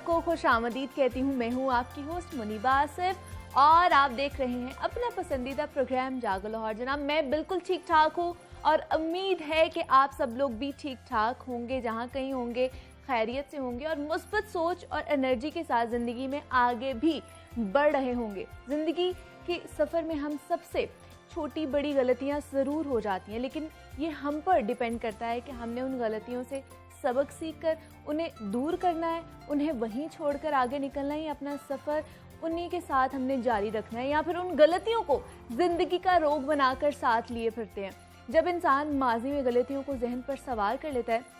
सबको खुश आमदीद कहती हूँ। मैं हूँ आपकी होस्ट मुनीबा आसिफ और आप देख रहे हैं अपना पसंदीदा प्रोग्राम जागो लाहौर। जनाब, मैं बिल्कुल ठीक ठाक हूँ और उम्मीद है कि आप सब लोग भी ठीक ठाक होंगे, जहाँ कहीं होंगे खैरियत से होंगे और मुस्बत सोच और एनर्जी के साथ ज़िंदगी में आगे भी बढ़ रहे होंगे। ज़िंदगी के सफ़र में हम सबसे छोटी बड़ी गलतियाँ ज़रूर हो जाती हैं, लेकिन ये हम पर डिपेंड करता है कि हमने उन गलतियों से सबक सीखकर उन्हें दूर करना है, उन्हें वहीं छोड़कर आगे निकलना है, अपना सफ़र उन्हीं के साथ हमने जारी रखना है, या फिर उन गलतियों को ज़िंदगी का रोग बनाकर साथ लिए फिरते हैं। जब इंसान माजी में गलतियों को जहन पर सवार कर लेता है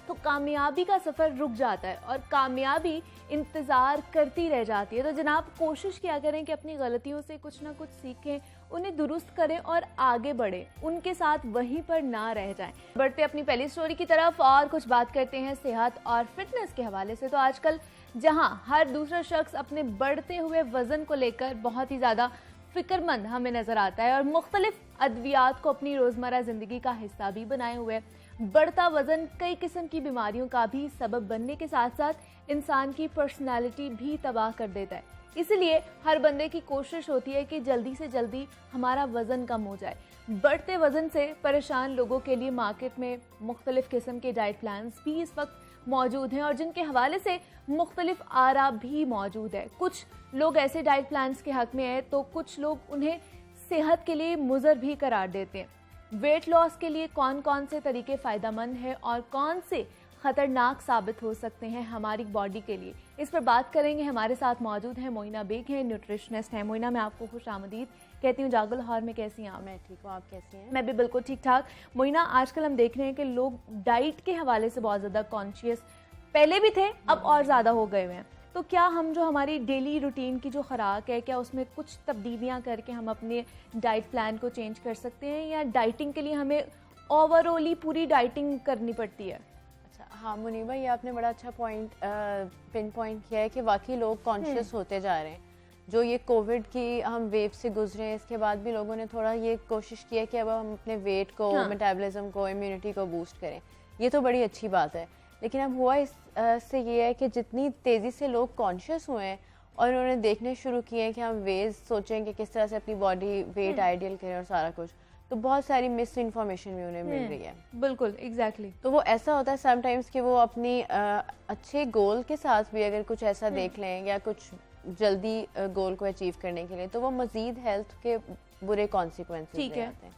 तो कामयाबी का सफ़र रुक जाता है और कामयाबी इंतज़ार करती रह जाती है। तो जनाब, कोशिश किया करें कि अपनी गलतियों से कुछ ना कुछ सीखें, उन्हें दुरुस्त करें और आगे बढ़ें, उनके साथ वहीं पर ना रह जाएं। बढ़ते अपनी पहली स्टोरी की तरफ और कुछ बात करते हैं सेहत और फिटनेस के हवाले से। तो आजकल जहां हर दूसरा शख्स अपने बढ़ते हुए वज़न को लेकर बहुत ही ज़्यादा फ़िक्रमंद हमें नज़र आता है और मुख्तलिफ अद्वियात को अपनी रोज़मर्रा ज़िंदगी का हिस्सा भी बनाए हुए, बढ़ता वज़न कई किस्म की बीमारियों का भी सबब बनने के साथ साथ इंसान की पर्सनालिटी भी तबाह कर देता है। इसलिए हर बंदे की कोशिश होती है कि जल्दी से जल्दी हमारा वज़न कम हो जाए। बढ़ते वज़न से परेशान लोगों के लिए मार्केट में मुख्तलिफ किस्म के डाइट प्लान्स भी इस वक्त मौजूद हैं और जिनके हवाले से मुख्तलिफ आरा भी मौजूद है। कुछ लोग ऐसे डाइट प्लान्स के हक में हैं तो कुछ लोग उन्हें सेहत के लिए मुज़र भी करार देते हैं। वेट लॉस के लिए कौन कौन से तरीके फ़ायदेमंद हैं और कौन से ख़तरनाक साबित हो सकते हैं हमारी बॉडी के लिए, इस पर बात करेंगे। हमारे साथ मौजूद हैं मोइना बेग, हैं न्यूट्रिशनिस्ट हैं। मोइना, मैं आपको खुश आमदीद कहती हूँ जागो लाहौर में। कैसी हैं आप? मैं ठीक हूँ, आप कैसी हैं? मैं भी बिल्कुल ठीक ठाक। मोइना, आजकल हम देख रहे हैं कि लोग डाइट के हवाले से बहुत ज़्यादा कॉन्शियस पहले भी थे, अब और ज़्यादा हो गए हुए हैं। तो क्या हम जो हमारी डेली रूटीन की जो खुराक है, क्या उसमें कुछ तब्दीलियाँ करके हम अपने डाइट प्लान को चेंज कर सकते हैं, या डाइटिंग के लिए हमें ओवरऑल ही पूरी डाइटिंग करनी पड़ती है? अच्छा, हाँ मुनीबा, ये आपने बड़ा अच्छा पिन पॉइंट किया है कि वाकई लोग कॉन्शियस होते जा रहे हैं। जो ये कोविड की हम वेव से गुजरे हैं, इसके बाद भी लोगों ने थोड़ा ये कोशिश की है कि अब हम अपने वेट को, मेटाबॉलिज्म को, इम्यूनिटी को बूस्ट करें। ये तो बड़ी अच्छी बात है, लेकिन अब हुआ इससे ये है कि जितनी तेज़ी से लोग कॉन्शियस हुए हैं और उन्होंने देखने शुरू किए हैं कि हम वेज सोचें कि किस तरह से अपनी बॉडी वेट आइडियल करें और सारा कुछ, तो बहुत सारी मिस इन्फॉर्मेशन भी उन्हें मिल रही है। बिल्कुल, एग्जैक्टली। तो वो ऐसा होता है समटाइम्स कि वो अपनी अच्छे गोल के साथ भी अगर कुछ ऐसा देख लें या कुछ जल्दी गोल को अचीव करने के लिए, तो वो मज़ीद हेल्थ के बुरे कॉन्सिक्वेंसेस ले आते हैं।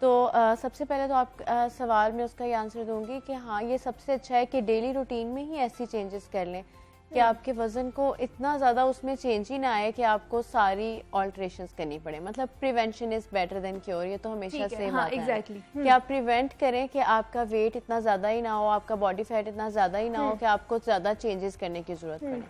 तो सबसे पहले तो आप सवाल में उसका ये आंसर दूंगी कि हाँ, ये सबसे अच्छा है कि डेली रूटीन में ही ऐसी चेंजेस कर लें कि आपके वज़न को इतना ज़्यादा उसमें चेंज ही ना आए कि आपको सारी ऑल्ट्रेशंस करनी पड़े। मतलब prevention is better than cure, ये तो हमेशा से बात है कि आप प्रिवेंट करें कि आपका वेट इतना ज़्यादा ही ना हो, आपका बॉडी फैट इतना ज़्यादा ही ना हो कि आपको ज़्यादा चेंजेस करने की ज़रूरत पड़े।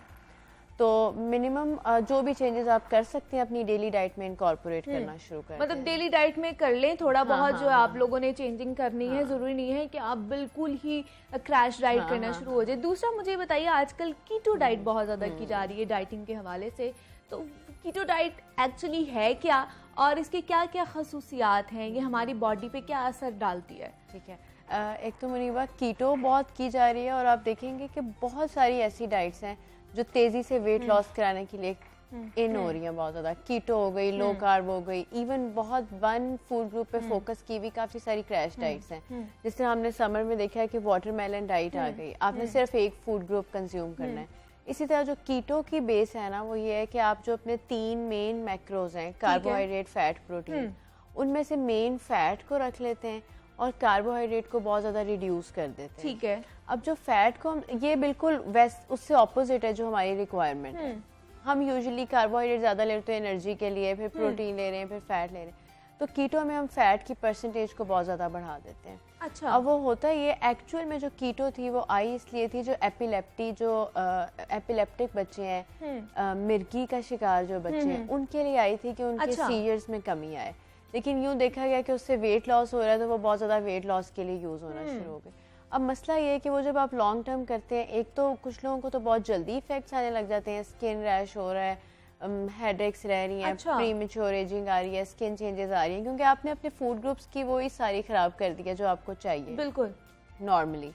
तो मिनिमम जो भी चेंजेस आप कर सकते हैं अपनी डेली डाइट में इनकॉर्पोरेट करना शुरू करें। मतलब डेली डाइट में कर लें थोड़ा बहुत जो आप लोगों ने चेंजिंग करनी है। ज़रूरी नहीं है कि आप बिल्कुल ही क्रैश डाइट करना शुरू हो जाए। दूसरा, मुझे बताइए, आजकल कीटो डाइट बहुत ज़्यादा की जा रही है डाइटिंग के हवाले से, तो कीटो डाइट एक्चुअली है क्या और इसके क्या क्या खसूसियात हैं, ये हमारी बॉडी पे क्या असर डालती है? ठीक है, एक तो मुनीबा कीटो बहुत की जा रही है और आप देखेंगे कि बहुत सारी ऐसी डाइट्स हैं जो तेज़ी से वेट लॉस कराने के लिए इन हो रही है बहुत ज़्यादा। कीटो हो गई, लो कार्ब हो गई, इवन बहुत वन फूड ग्रुप पे फोकस की भी काफ़ी सारी क्रैश डाइट्स हैं। जिस तरह हमने समर में देखा है कि वाटरमेलन डाइट आ गई, आपने सिर्फ एक फूड ग्रुप कंज्यूम करना है। इसी तरह जो कीटो की बेस है ना, वो ये है कि आप जो अपने 3 मेन मैक्रोज हैं, कार्बोहाइड्रेट, फैट, प्रोटीन, उनमें से मेन फैट को रख लेते हैं और कार्बोहाइड्रेट को बहुत ज़्यादा रिड्यूस कर देते हैं। ठीक है। अब जो फैट को हम, ये बिल्कुल उससे ऑपोजिट है जो हमारी रिक्वायरमेंट है। हम यूजुअली कार्बोहाइड्रेट ज़्यादा लेते हैं एनर्जी के लिए, फिर प्रोटीन ले रहे हैं, फिर फैट ले रहे हैं। तो कीटो में हम फैट की परसेंटेज को बहुत ज़्यादा बढ़ा देते हैं। अच्छा। अब वो होता है, ये एक्चुअल में जो कीटो थी वो आई इसलिए थी, जो एपिलेप्टिक बच्चे हैं, मिर्गी का शिकार जो बच्चे हैं, उनके लिए आई थी कि उनके सीजर्स में कमी आए। लेकिन यूँ देखा गया कि उससे वेट लॉस हो रहा है, तो वो बहुत ज़्यादा वेट लॉस के लिए यूज़ होना शुरू हो गए। अब मसला ये है कि वो जब आप लॉन्ग टर्म करते हैं, एक तो कुछ लोगों को तो बहुत जल्दी इफेक्ट्स आने लग जाते हैं, स्किन रैश हो रहा है, हेडेक्स रह रही हैं, प्रीमेच्योर एजिंग आ रही है, स्किन चेंजेस आ रही हैं, क्योंकि आपने अपने फूड ग्रुप्स की वो ही सारी ख़राब कर दी है जो आपको चाहिए बिल्कुल नॉर्मली।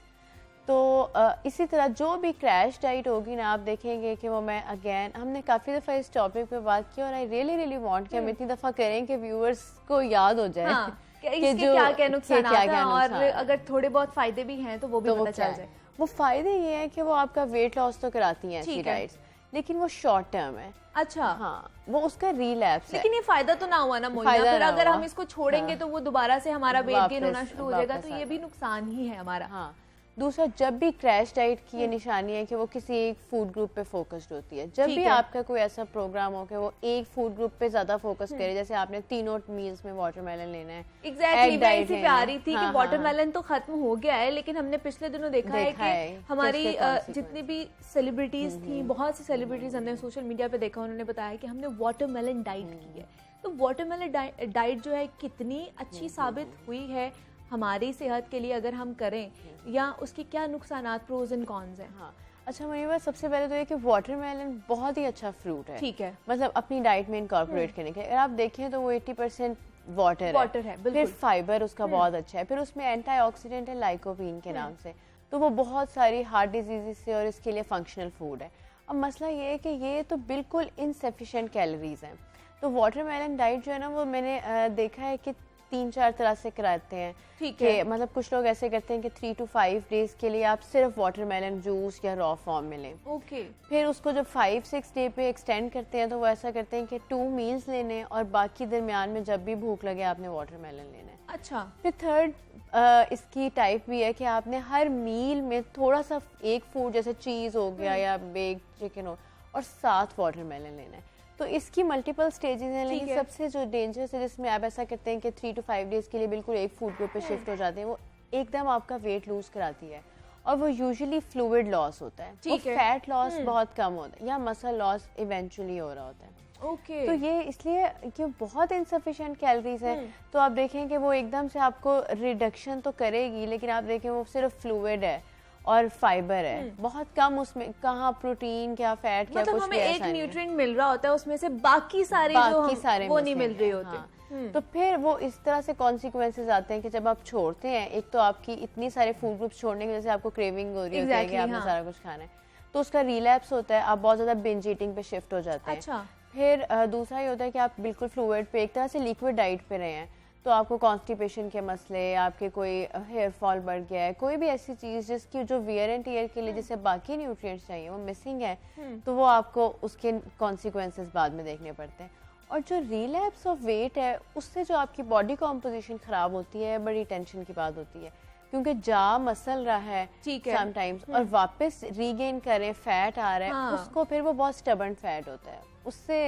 तो इसी तरह जो भी क्रैश डाइट होगी ना, आप देखेंगे कि वो मैं अगेन हमने काफ़ी दफ़ा इस टॉपिक पे बात की, और आई रियली रियली वांट कि हम इतनी दफ़ा करें कि व्यूअर्स को याद हो जाए हाँ, कि कि इसके क्या क्या नुकसान हैं, और नुकसान अगर थोड़े बहुत फायदे भी हैं तो वो भी तो पता चल जाए। वो फायदे ये हैं कि वो आपका वेट लॉस तो कराती हैं ऐसी डाइट्स, लेकिन वो शॉर्ट टर्म है। अच्छा, हाँ, वो उसका रिलैप्स है। लेकिन ये फायदा तो ना हुआ ना मोइना, फायदा फिर ना अगर हुआ। हम इसको छोड़ेंगे हाँ, तो वो दोबारा से हमारा वेट गेन होना शुरू हो जाएगा, तो वापस ये भी नुकसान ही है हमारा। हाँ, दूसरा, जब भी क्रैश डाइट की ये निशानी है कि वो किसी एक फूड ग्रुप पे फोकस्ड होती है। जब भी आपका कोई ऐसा प्रोग्राम हो कि वो एक फूड ग्रुप पे ज्यादा फोकस करे, जैसे आपने तीनों मील्स में वाटरमेलन लेना है, एग्जैक्टली मैं इसी पे आ रही थी कि वाटरमेलन तो खत्म हो गया है, लेकिन हमने पिछले दिनों देखा है कि हमारी जितनी भी सेलिब्रिटीज थी, बहुत सी सेलिब्रिटीज हमने सोशल मीडिया पे देखा, उन्होंने बताया कि हमने वाटरमेलन डाइट की है। तो वाटरमेलन डाइट जो है कितनी अच्छी साबित हुई है हमारी सेहत के लिए अगर हम करें, या उसके क्या नुकसानात, प्रोज एंड कॉन्स हैं? हाँ, अच्छा मुनीबा, सबसे पहले तो ये कि वाटरमेलन बहुत ही अच्छा फ्रूट है, ठीक है, मतलब अपनी डाइट में इनकॉर्पोरेट करने के। अगर आप देखें तो वो 80% वाटर है, फिर फाइबर उसका बहुत अच्छा है, फिर उसमें एंटीऑक्सीडेंट है लाइकोपीन के नाम से, तो वो बहुत सारी हार्ट डिजीज से और इसके लिए फंक्शनल फूड है। अब मसला ये है कि ये तो बिल्कुल इनसफिशिएंट कैलोरीज हैं। तो वाटरमेलन डाइट जो है ना, वो मैंने देखा है कि 3-4 तरह से कराते हैं। ठीक है, है, मतलब कुछ लोग ऐसे करते हैं कि 3 to 5 डेज के लिए आप सिर्फ वाटरमेलन जूस या रॉ फॉर्म में लें। ओके, फिर उसको जब 5-6 डे पे एक्सटेंड करते हैं तो वो ऐसा करते हैं कि 2 मील्स लेने, और बाकी दरमियान में जब भी भूख लगे आपने वाटरमेलन लेना है। अच्छा, फिर थर्ड इसकी टाइप भी है कि आपने हर मील में थोड़ा सा एक फूड जैसे चीज़ हो गया या बेक्ड चिकन हो, और साथ वाटरमेलन लेना है। तो इसकी मल्टीपल स्टेजेस हैं, लेकिन सबसे जो डेंजरस है जिसमें आप ऐसा करते हैं कि 3 to 5 डेज के लिए बिल्कुल एक फूड ग्रुप पे शिफ्ट हो जाते हैं, वो एकदम आपका वेट लूज कराती है, और वो यूजुअली फ्लूइड लॉस होता है, वो फैट लॉस बहुत कम होता है, या मसल लॉस इवेंचुअली हो रहा होता है। ओके, तो ये इसलिए कि बहुत इनसफिशिएंट कैलोरीज हैं, तो आप देखें कि वो एकदम से आपको रिडक्शन तो करेगी, लेकिन आप देखें वो सिर्फ फ्लूइड है और फाइबर है, बहुत कम, उसमें कहाँ प्रोटीन क्या फैट क्या, मतलब कुछ हमें भी एक ऐसा नहीं न्यूट्रिएंट मिल रहा होता है, उसमें से बाकी सारे वो नहीं मिल रहे होते। हाँ। तो फिर वो इस तरह से कॉन्सिक्वेंसेज आते हैं कि जब आप छोड़ते हैं, एक तो आपकी इतनी सारे फूड ग्रुप्स छोड़ने की वजह से आपको क्रेविंग हो रही होती है कि आपने सारा कुछ खाना है, तो उसका रिलैप्स होता है, आप बहुत ज्यादा बिंज ईटिंग पे शिफ्ट हो जाते हैं। अच्छा, फिर दूसरा ये होता है कि आप बिल्कुल फ्लूइड पे, एक तरह से लिक्विड डाइट पे रहे हैं, तो आपको कॉन्स्टिपेशन के मसले, आपके कोई हेयर फॉल बढ़ गया है, कोई भी ऐसी चीज़ जिसकी जो वियर एंड टीयर के लिए जिसे बाकी न्यूट्रिएंट्स चाहिए वो मिसिंग है, तो वो आपको उसके कॉन्सिक्वेंसेस बाद में देखने पड़ते हैं। और जो रिलैप्स ऑफ वेट है, उससे जो आपकी बॉडी कॉम्पोजिशन खराब होती है, बड़ी टेंशन की बात होती है, क्योंकि जा मसल रहा है समटाइम्स, और वापस रीगेन करें फैट आ रहा है, उसको फिर वो बहुत स्टबर्न फैट होता है, उससे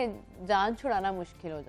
जान छुड़ाना मुश्किल हो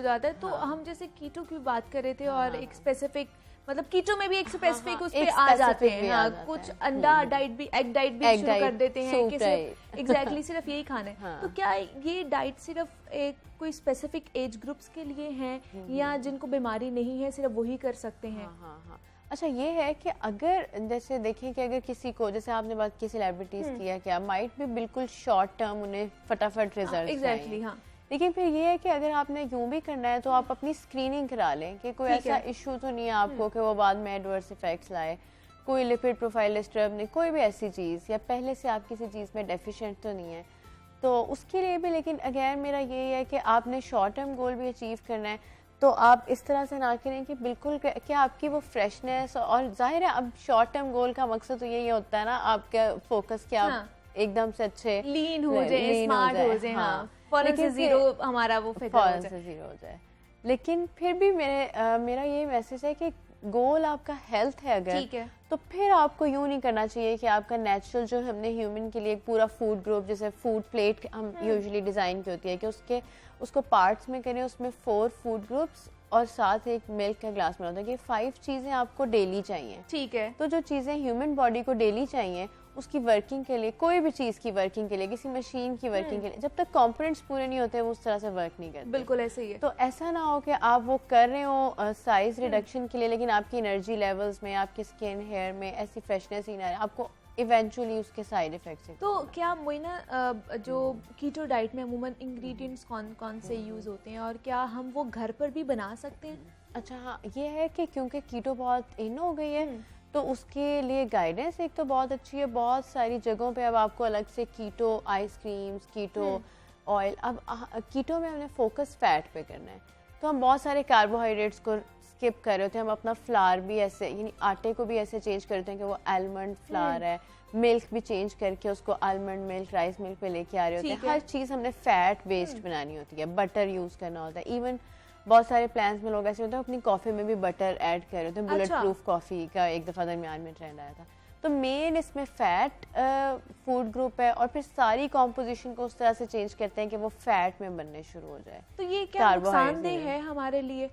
जाता है। तो हम जैसे कीटो की बात कर रहे थे, और एक स्पेसिफिक, मतलब कीटो में भी एक स्पेसिफिक उस पे आ जाते हैं, हाँ, कुछ अंडा डाइट भी, एग डाइट भी शुरू कर देते हैं कि सिर्फ एग्जैक्टली सिर्फ यही खाना है। तो क्या ये डाइट सिर्फ एक कोई स्पेसिफिक एज ग्रुप्स के लिए है, या जिनको बीमारी नहीं है सिर्फ वही कर सकते हैं? हाँ। अच्छा, ये है कि अगर जैसे देखें कि अगर किसी को, जैसे आपने बात की सेलिब्रिटीज की है, क्या माइट भी बिल्कुल शॉर्ट टर्म उन्हें फटाफट रिजल्ट, एग्जैक्टली, हाँ, लेकिन फिर ये है कि अगर आपने यूं भी करना है तो आप अपनी स्क्रीनिंग करा लें कि कोई ऐसा इशू तो नहीं है आपको कि वो बाद में एडवर्स इफेक्ट्स लाए, कोई लिपिड प्रोफाइल डिस्टर्ब नहीं, कोई भी ऐसी चीज़, या पहले से आप किसी चीज़ में डेफिशिएंट तो नहीं है, तो उसके लिए भी। लेकिन अगेन मेरा यही है कि आपने शॉर्ट टर्म गोल भी अचीव करना है, तो आप इस तरह से ना करें कि बिल्कुल क्या आपकी वो फ्रेशनेस, और जाहिर है अब शॉर्ट टर्म गोल का मकसद तो यही होता है ना, आपका फोकस कि आप एकदम से अच्छे लीन हो जाए, स्मार्ट हो जाए, हाँ, फौरन से जीरो हमारा वो फिगर हो जाए। लेकिन फिर भी मेरा ये मैसेज है कि गोल आपका हेल्थ है अगर, ठीक है, तो फिर आपको यूं नहीं करना चाहिए कि आपका नेचुरल जो हमने ह्यूमन के लिए एक पूरा फूड ग्रुप, जैसे फूड प्लेट हम यूजुअली डिजाइन की होती है, कि उसको पार्ट्स में करें, उसमें 4 फूड ग्रुप्स और साथ एक मिल्क का ग्लास में होता है कि 5 चीजें आपको डेली चाहिए। ठीक है, तो जो चीजें ह्यूमन बॉडी को डेली चाहिए, उसकी वर्किंग के लिए, कोई भी चीज की वर्किंग के लिए, किसी मशीन की वर्किंग के लिए, जब तक कंपोनेंट्स पूरे नहीं होते वो उस तरह से वर्क नहीं करते। बिल्कुल ऐसे ही है। तो ऐसा ना हो कि आप वो कर रहे हो साइज रिडक्शन के लिए, लेकिन आपकी एनर्जी लेवल्स में, आपकी स्किन हेयर में ऐसी फ्रेशनेस ही ना रहे, आपको इवेंचुअली उसके साइड इफेक्ट्स। तो क्या मोइना, जो कीटो डाइट में अमूमन इंग्रेडिएंट्स कौन से यूज होते हैं, और क्या हम वो घर पर भी बना सकते हैं? अच्छा हाँ, ये है कि क्योंकि कीटो बहुत इन हो गई है, तो उसके लिए गाइडेंस एक तो बहुत अच्छी है। बहुत सारी जगहों पे अब आपको अलग से कीटो आइसक्रीम्स, कीटो ऑयल, अब कीटो में हमने फोकस फैट पे करना है, तो हम बहुत सारे कार्बोहाइड्रेट्स को स्किप कर रहे होते हैं। हम अपना फ्लावर भी ऐसे, यानी आटे को भी ऐसे चेंज करते हैं कि वो आलमंड फ्लावर है, मिल्क भी चेंज करके उसको आलमंड मिल्क, राइस मिल्क पे लेके आ रहे होते हैं। हर चीज़ हमने फैट बेस्ड बनानी होती है, बटर यूज़ करना होता है। इवन बहुत सारे प्लान्स में लोग ऐसे होते हैं अपनी कॉफ़ी में भी बटर ऐड कर रहे होते हैं। बुलेट प्रूफ कॉफ़ी का एक दफ़ा दरमियान में ट्रेंड आया था। तो मेन इसमें फैट फूड ग्रुप है, और फिर सारी कॉम्पोजिशन को उस तरह से चेंज करते हैं कि वो फैट में बनने शुरू हो जाए। तो ये क्या नुकसानदेह है हमारे लिए?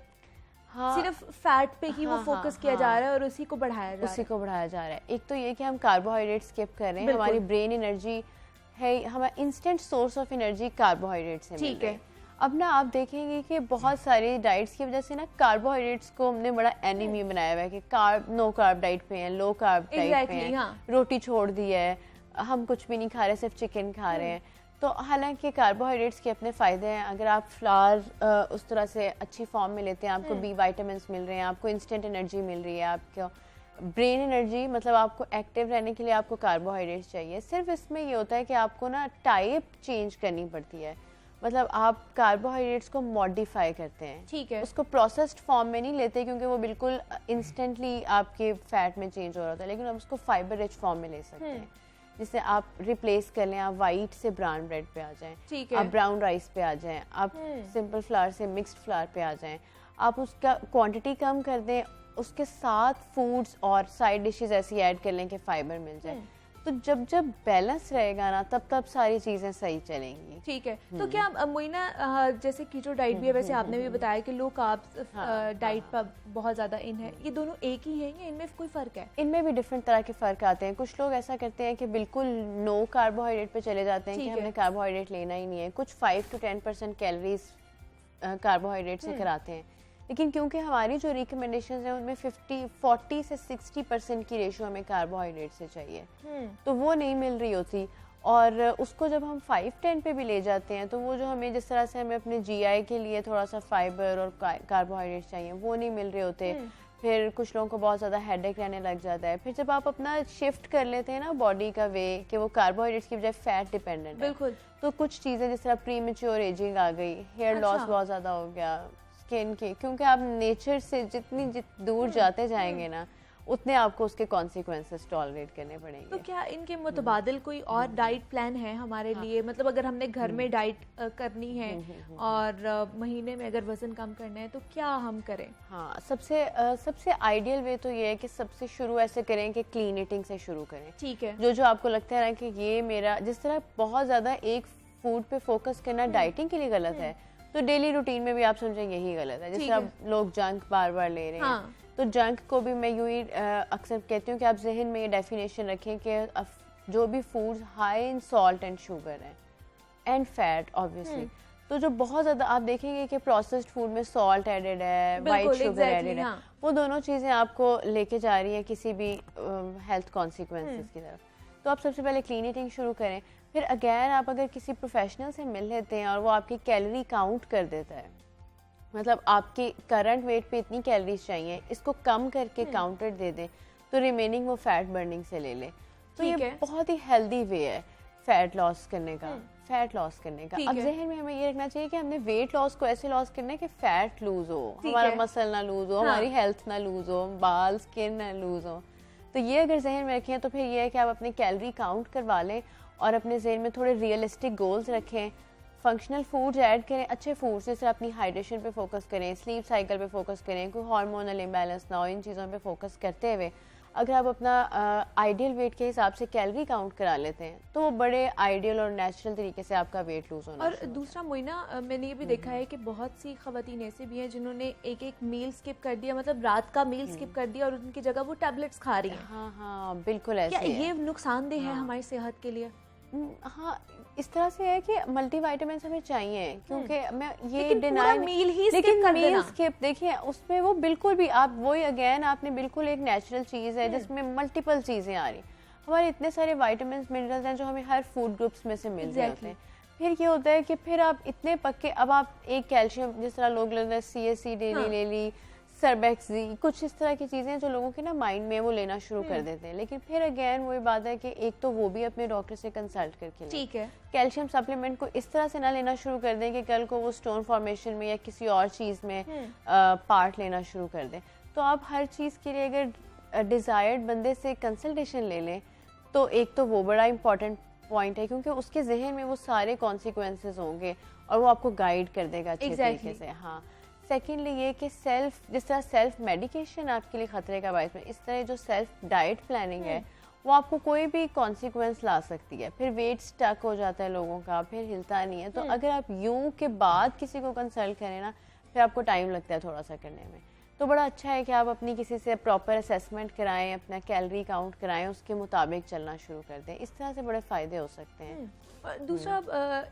हाँ, सिर्फ फैट पे ही वो फोकस किया जा रहा है और उसी को बढ़ाया जा रहा है। एक तो ये कि हम कार्बोहाइड्रेट स्किप कर रहे हैं, हमारी ब्रेन एनर्जी है, हमारा instant source of energy carbohydrate से मिल रहा है। अब ना आप देखेंगे कि बहुत सारी डाइट्स की वजह से ना कार्बोहाइड्रेट्स को हमने बड़ा एनिमी बनाया हुआ है कि नो कार्ब डाइट पे हैं, लो कार्ब डाइट पे हैं, रोटी छोड़ दी है, हम कुछ भी नहीं खा रहे, सिर्फ चिकन खा रहे हैं। तो हालांकि कार्बोहाइड्रेट्स के अपने फ़ायदे हैं। अगर आप फ्लावर उस तरह से अच्छी फॉर्म में लेते हैं, आपको बी विटामिन्स मिल रहे हैं, आपको इंस्टेंट एनर्जी मिल रही है, आपको ब्रेन एनर्जी, मतलब आपको एक्टिव रहने के लिए आपको कार्बोहाइड्रेट्स चाहिए। सिर्फ इसमें ये होता है कि आपको ना टाइप चेंज करनी पड़ती है, मतलब आप कार्बोहाइड्रेट्स को मॉडिफाई करते हैं, ठीक है, उसको प्रोसेस्ड फॉर्म में नहीं लेते क्योंकि वो बिल्कुल इंस्टेंटली आपके फैट में चेंज हो रहा होता है, लेकिन आप उसको फाइबर रिच फॉर्म में ले सकते हैं, जिससे आप रिप्लेस कर लें, आप वाइट से ब्राउन ब्रेड पे आ जाएं, आप ब्राउन राइस पे आ जाएं, आप सिंपल फ्लावर से मिक्स्ड फ्लावर पे आ जाएं, आप उसका क्वांटिटी कम कर दें, उसके साथ फूड्स और साइड डिशेस ऐसी ऐड कर लें कि फाइबर मिल जाए। तो जब जब बैलेंस रहेगा ना तब तब सारी चीज़ें सही चलेंगी। ठीक है, तो क्या मोइना जैसे कीटो डाइट भी है, वैसे आपने भी बताया कि लो कार्ब्स डाइट पर बहुत ज़्यादा इन है, ये दोनों एक ही हैं या इनमें कोई फ़र्क है? इनमें भी डिफरेंट तरह के फ़र्क आते हैं। कुछ लोग ऐसा करते हैं कि बिल्कुल नो कार्बोहाइड्रेट पे चले जाते हैं कि हमने कार्बोहाइड्रेट लेना ही नहीं है। कुछ 5 to 10% कैलोरीज कार्बोहाइड्रेट से कराते हैं, लेकिन क्योंकि हमारी जो रिकमेंडेशंस हैं उनमें 40 से 60% की रेशियो हमें कार्बोहाइड्रेट से चाहिए, तो वो नहीं मिल रही होती। और उसको जब हम 5-10 पे भी ले जाते हैं तो वो जो हमें, जिस तरह से हमें अपने जीआई के लिए थोड़ा सा फाइबर और कार्बोहाइड्रेट चाहिए, वो नहीं मिल रहे होते। फिर कुछ लोगों को बहुत ज़्यादा हेडेक रहने लग जाता है। फिर जब आप अपना शिफ्ट कर लेते हैं ना बॉडी का वे कि वो कार्बोहाइड्रेट्स की बजाय फैट डिपेंडेंट है, बिल्कुल, तो कुछ चीज़ें जिस तरह प्रीमेच्योर एजिंग आ गई, हेयर लॉस बहुत ज़्यादा हो गया स्किन की, क्योंकि आप नेचर से जितनी दूर जाते जाएंगे ना उतने आपको उसके कॉन्सिक्वेंसेस टॉलरेट करने पड़ेंगे। तो क्या इनके मुतबादिल कोई और डाइट प्लान है हमारे लिए? मतलब अगर हमने घर में डाइट करनी है और महीने में अगर वजन कम करना है तो क्या हम करें? हाँ, सबसे आइडियल वे तो ये है कि सबसे शुरू ऐसे करें कि क्लीन ईटिंग से शुरू करें। ठीक है, जो आपको लगता है ना कि ये मेरा, जिस तरह बहुत ज़्यादा एक फूड पे फोकस करना डाइटिंग के लिए गलत है, तो डेली रूटीन में भी आप समझेंगे यही गलत है। जैसे अब लोग जंक बार बार ले रहे हैं, तो जंक को भी मैं यूँ ही अक्सर कहती हूँ कि आप जहन में ये डेफिनेशन रखें कि जो भी foods high in salt and sugar हैं एंड फैट ऑब्वियसली, तो जो बहुत ज़्यादा आप देखेंगे कि प्रोसेस्ड फूड में सॉल्ट एडेड है, वाइट शुगर एडेड है, वो दोनों चीज़ें आपको लेके जा रही है किसी भी हेल्थ कॉन्सिक्वेंसेस की तरफ। तो आप सबसे पहले क्लीन ईटिंग शुरू करें। फिर अगैन आप अगर किसी प्रोफेशनल से मिल लेते हैं और वो आपकी कैलोरी काउंट कर देता है, मतलब आपके करंट वेट पे इतनी कैलोरीज चाहिए, इसको कम करके काउंटर दे दें, तो रिमेनिंग वो फैट बर्निंग से ले ले, तो ये बहुत ही हेल्दी वे है फैट लॉस करने का। अब जहन में हमें ये रखना चाहिए कि हमने वेट लॉस को ऐसे लॉस करना है कि फैट लूज हो, हमारा मसल ना लूज हो, हमारी हेल्थ ना लूज हो, बाल स्किन ना लूज हो। तो ये अगर जहन में रखें तो फिर ये है कि आप अपनी कैलोरी काउंट करवा लें और अपने जहन में थोड़े रियलिस्टिक गोल्स रखें। फंक्शनल फूड्स ऐड करें, अच्छे फूड्स, जैसे अपनी हाइड्रेशन पे फोकस करें, स्लीप साइकिल पे फोकस करें, कोई हार्मोनल इम्बैलेंस ना हो, इन चीज़ों पे फोकस करते हुए अगर आप अपना आइडियल वेट के हिसाब से कैलोरी काउंट करा लेते हैं तो वो बड़े आइडियल और नेचुरल तरीके से आपका वेट लूज होना। और दूसरा मोइना, मैंने ये भी देखा है कि बहुत सी ख़वातीन ऐसे भी हैं जिन्होंने एक मील स्किप कर दिया, मतलब रात का मील स्किप कर दिया और उनकी जगह वो टैबलेट्स खा रही हैं। हाँ, बिल्कुल ऐसे। क्या ये नुकसानदेह है हमारी सेहत के लिए? हाँ, इस तरह से है कि मल्टीविटामिन हमें चाहिए, क्योंकि मैं ये मील स्किप देखिए उसमें वो बिल्कुल भी आप वही अगेन आपने बिल्कुल एक नेचुरल चीज़ है जिसमें मल्टीपल चीज़ें आ रही। हमारे इतने सारे विटामिन मिनरल्स हैं जो हमें हर फूड ग्रुप्स में से मिल रहे होते हैं। फिर ये होता है कि फिर आप इतने पक्के, अब आप एक कैल्शियम, जिस तरह लोग लेते हैं CSC डेली ले ली, सर्बेक्सी, कुछ इस तरह की चीज़ें जो लोगों के ना माइंड में वो लेना शुरू कर देते हैं, लेकिन फिर अगेन वही बात है कि एक तो वो भी अपने डॉक्टर से कंसल्ट करके लें। ठीक है। कैल्शियम सप्लीमेंट को इस तरह से ना लेना शुरू कर दें कि कल को वो स्टोन फॉर्मेशन में या किसी और चीज़ में पार्ट लेना शुरू कर दें। तो आप हर चीज़ के लिए अगर डिज़ायर्ड बंदे से कंसल्टेशन ले लें तो एक तो वो बड़ा इंपॉर्टेंट पॉइंट है, क्योंकि उसके जहन में वो सारे कॉन्सिक्वेंसेस होंगे और वो आपको गाइड कर देगा अच्छे तरीके से। हाँ, सेकेंडली ये कि जिस तरह सेल्फ मेडिकेशन आपके लिए खतरे का बायस है, इस तरह जो सेल्फ डाइट प्लानिंग है वो आपको कोई भी कॉन्सिक्वेंस ला सकती है। फिर वेट स्टक हो जाता है लोगों का, फिर हिलता नहीं है। तो अगर आप यूं के बाद किसी को कंसल्ट करें ना, फिर आपको टाइम लगता है थोड़ा सा करने में। तो बड़ा अच्छा है कि आप अपनी किसी से प्रॉपर असेसमेंट कराएं, अपना कैलोरी काउंट कराएं, उसके मुताबिक चलना शुरू कर दें। इस तरह से बड़े फ़ायदे हो सकते हैं। दूसरा